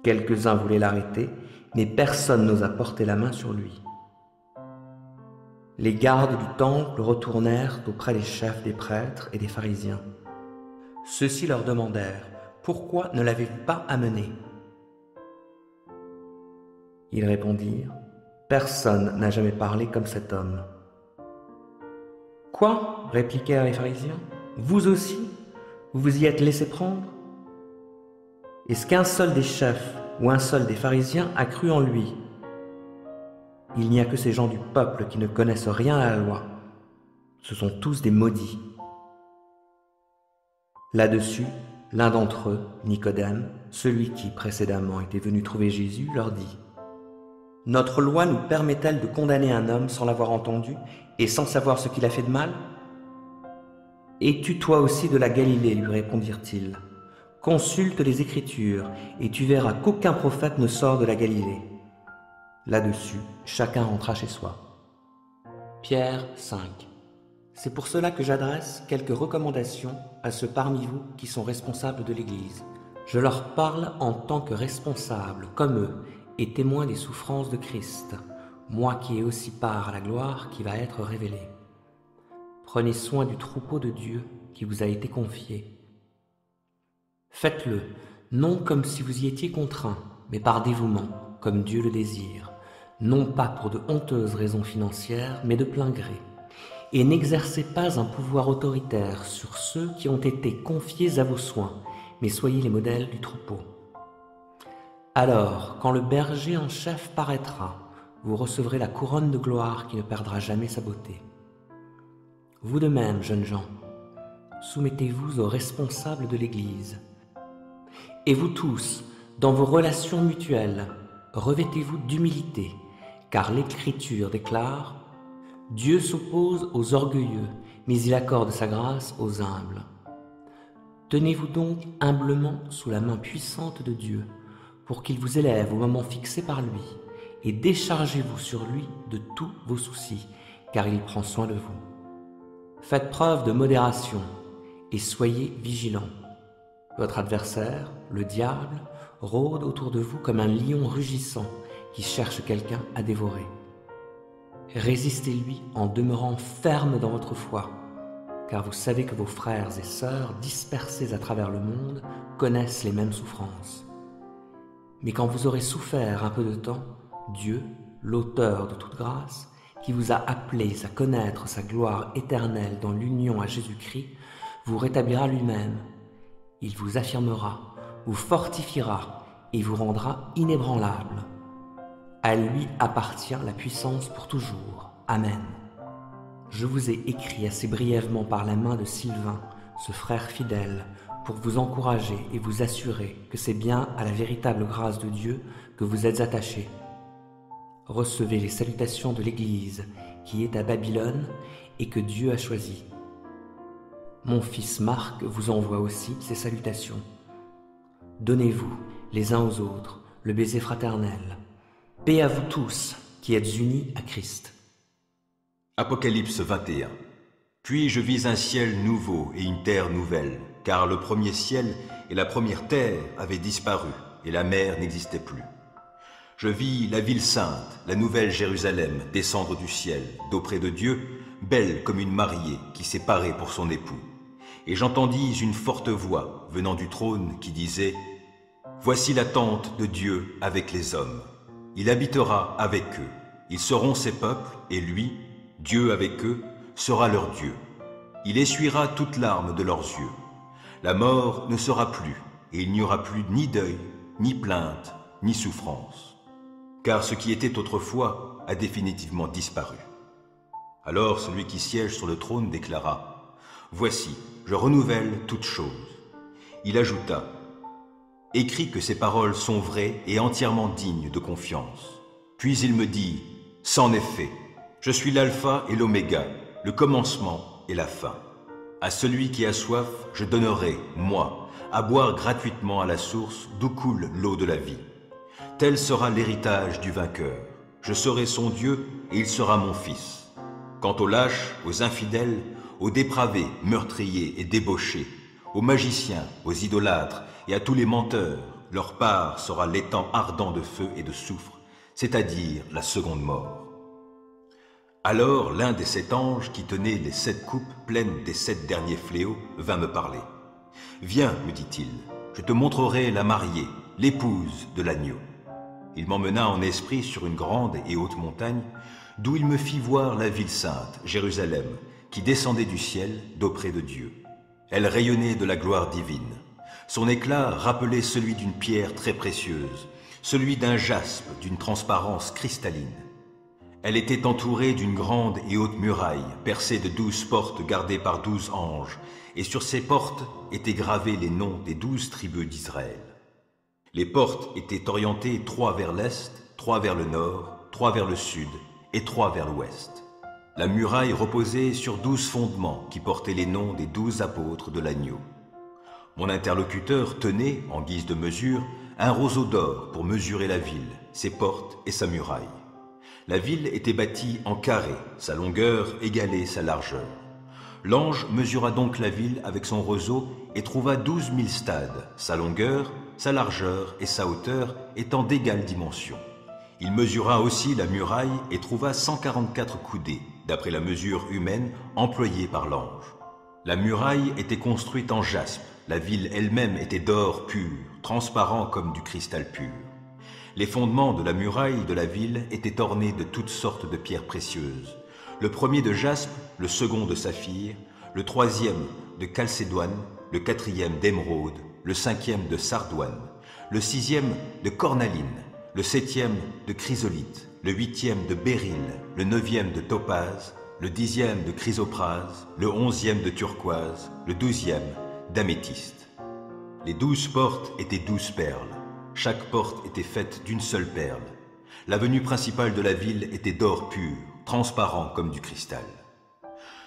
Quelques-uns voulaient l'arrêter, mais personne n'osa porter la main sur lui. Les gardes du temple retournèrent auprès des chefs des prêtres et des pharisiens. Ceux-ci leur demandèrent « Pourquoi ne l'avez-vous pas amené ?» Ils répondirent « Personne n'a jamais parlé comme cet homme. » « Quoi ?» répliquèrent les pharisiens. « Vous aussi, vous vous y êtes laissé prendre? Est-ce qu'un seul des chefs ou un seul des pharisiens a cru en lui? Il n'y a que ces gens du peuple qui ne connaissent rien à la loi. Ce sont tous des maudits. » Là-dessus, l'un d'entre eux, Nicodème, celui qui précédemment était venu trouver Jésus, leur dit « Notre loi nous permet-elle de condamner un homme sans l'avoir entendu et sans savoir ce qu'il a fait de mal? » « Es-tu toi aussi de la Galilée, lui répondirent-ils. Consulte les Écritures et tu verras qu'aucun prophète ne sort de la Galilée. Là-dessus, chacun rentra chez soi. Pierre 5. C'est pour cela que j'adresse quelques recommandations à ceux parmi vous qui sont responsables de l'Église. Je leur parle en tant que responsables, comme eux, et témoins des souffrances de Christ, moi qui ai aussi part à la gloire qui va être révélée. Prenez soin du troupeau de Dieu qui vous a été confié. Faites-le, non comme si vous y étiez contraints, mais par dévouement, comme Dieu le désire, non pas pour de honteuses raisons financières, mais de plein gré. Et n'exercez pas un pouvoir autoritaire sur ceux qui ont été confiés à vos soins, mais soyez les modèles du troupeau. Alors, quand le berger en chef paraîtra, vous recevrez la couronne de gloire qui ne perdra jamais sa beauté. Vous de même, jeunes gens, soumettez-vous aux responsables de l'Église. Et vous tous, dans vos relations mutuelles, revêtez-vous d'humilité, car l'Écriture déclare « Dieu s'oppose aux orgueilleux, mais il accorde sa grâce aux humbles. » Tenez-vous donc humblement sous la main puissante de Dieu, pour qu'il vous élève au moment fixé par lui, et déchargez-vous sur lui de tous vos soucis, car il prend soin de vous. Faites preuve de modération, et soyez vigilants. Votre adversaire, le diable, rôde autour de vous comme un lion rugissant qui cherche quelqu'un à dévorer. Résistez-lui en demeurant ferme dans votre foi, car vous savez que vos frères et sœurs dispersés à travers le monde connaissent les mêmes souffrances. Mais quand vous aurez souffert un peu de temps, Dieu, l'auteur de toute grâce, qui vous a appelés à connaître sa gloire éternelle dans l'union à Jésus-Christ, vous rétablira lui-même. Il vous affirmera, vous fortifiera et vous rendra inébranlable. À lui appartient la puissance pour toujours. Amen. Je vous ai écrit assez brièvement par la main de Sylvain, ce frère fidèle, pour vous encourager et vous assurer que c'est bien à la véritable grâce de Dieu que vous êtes attachés. Recevez les salutations de l'Église qui est à Babylone et que Dieu a choisie. Mon fils Marc vous envoie aussi ces salutations. Donnez-vous, les uns aux autres, le baiser fraternel. Paix à vous tous qui êtes unis à Christ. Apocalypse 21. Puis je vis un ciel nouveau et une terre nouvelle, car le premier ciel et la première terre avaient disparu, et la mer n'existait plus. Je vis la ville sainte, la nouvelle Jérusalem, descendre du ciel, d'auprès de Dieu, belle comme une mariée qui s'est parée pour son époux. Et j'entendis une forte voix venant du trône qui disait « Voici la tente de Dieu avec les hommes. Il habitera avec eux. Ils seront ses peuples, et lui, Dieu avec eux, sera leur Dieu. Il essuiera toute larme de leurs yeux. La mort ne sera plus, et il n'y aura plus ni deuil, ni plainte, ni souffrance. Car ce qui était autrefois a définitivement disparu. » Alors celui qui siège sur le trône déclara « Voici, je renouvelle toutes choses. » Il ajouta « Écris que ces paroles sont vraies et entièrement dignes de confiance. » Puis il me dit « C'en est fait. Je suis l'alpha et l'oméga, le commencement et la fin. À celui qui a soif, je donnerai, moi, à boire gratuitement à la source d'où coule l'eau de la vie. Tel sera l'héritage du vainqueur. Je serai son Dieu et il sera mon fils. Quant aux lâches, aux infidèles, aux dépravés, meurtriers et débauchés, aux magiciens, aux idolâtres et à tous les menteurs, leur part sera l'étang ardent de feu et de soufre, c'est-à-dire la seconde mort. Alors l'un des 7 anges qui tenait les 7 coupes pleines des 7 derniers fléaux vint me parler. « Viens, me dit-il, je te montrerai la mariée, l'épouse de l'agneau. » Il m'emmena en esprit sur une grande et haute montagne, d'où il me fit voir la ville sainte, Jérusalem, qui descendait du ciel d'auprès de Dieu. Elle rayonnait de la gloire divine. Son éclat rappelait celui d'une pierre très précieuse, celui d'un jaspe d'une transparence cristalline. Elle était entourée d'une grande et haute muraille, percée de 12 portes gardées par 12 anges, et sur ces portes étaient gravés les noms des 12 tribus d'Israël. Les portes étaient orientées 3 vers l'est, 3 vers le nord, 3 vers le sud et 3 vers l'ouest. La muraille reposait sur 12 fondements qui portaient les noms des 12 apôtres de l'agneau. Mon interlocuteur tenait, en guise de mesure, un roseau d'or pour mesurer la ville, ses portes et sa muraille. La ville était bâtie en carré, sa longueur égalait sa largeur. L'ange mesura donc la ville avec son roseau et trouva 12 000 stades, sa longueur, sa largeur et sa hauteur étant d'égale dimension. Il mesura aussi la muraille et trouva 144 coudées, d'après la mesure humaine employée par l'ange. La muraille était construite en jaspe, la ville elle-même était d'or pur, transparent comme du cristal pur. Les fondements de la muraille de la ville étaient ornés de toutes sortes de pierres précieuses. Le premier de jaspe, le second de saphir, le troisième de chalcédoine, le quatrième d'émeraude, le cinquième de sardoine, le sixième de cornaline, le septième de chrysolite, le huitième de béryl, le neuvième de topaze, le 10e de chrysoprase, le 11e de turquoise, le 12e d'améthyste. Les 12 portes étaient 12 perles. Chaque porte était faite d'une seule perle. L'avenue principale de la ville était d'or pur, transparent comme du cristal.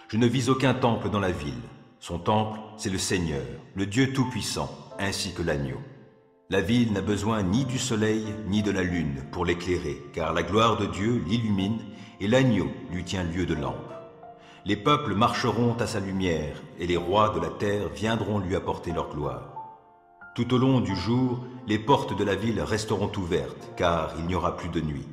Je ne vis aucun temple dans la ville. Son temple, c'est le Seigneur, le Dieu Tout-Puissant, ainsi que l'agneau. La ville n'a besoin ni du soleil ni de la lune pour l'éclairer, car la gloire de Dieu l'illumine et l'agneau lui tient lieu de lampe. Les peuples marcheront à sa lumière et les rois de la terre viendront lui apporter leur gloire. Tout au long du jour, les portes de la ville resteront ouvertes, car il n'y aura plus de nuit.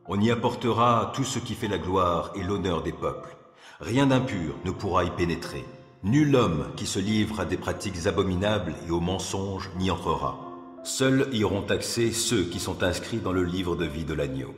On y apportera tout ce qui fait la gloire et l'honneur des peuples. Rien d'impur ne pourra y pénétrer. Nul homme qui se livre à des pratiques abominables et aux mensonges n'y entrera. Seuls y auront accès ceux qui sont inscrits dans le livre de vie de l'agneau.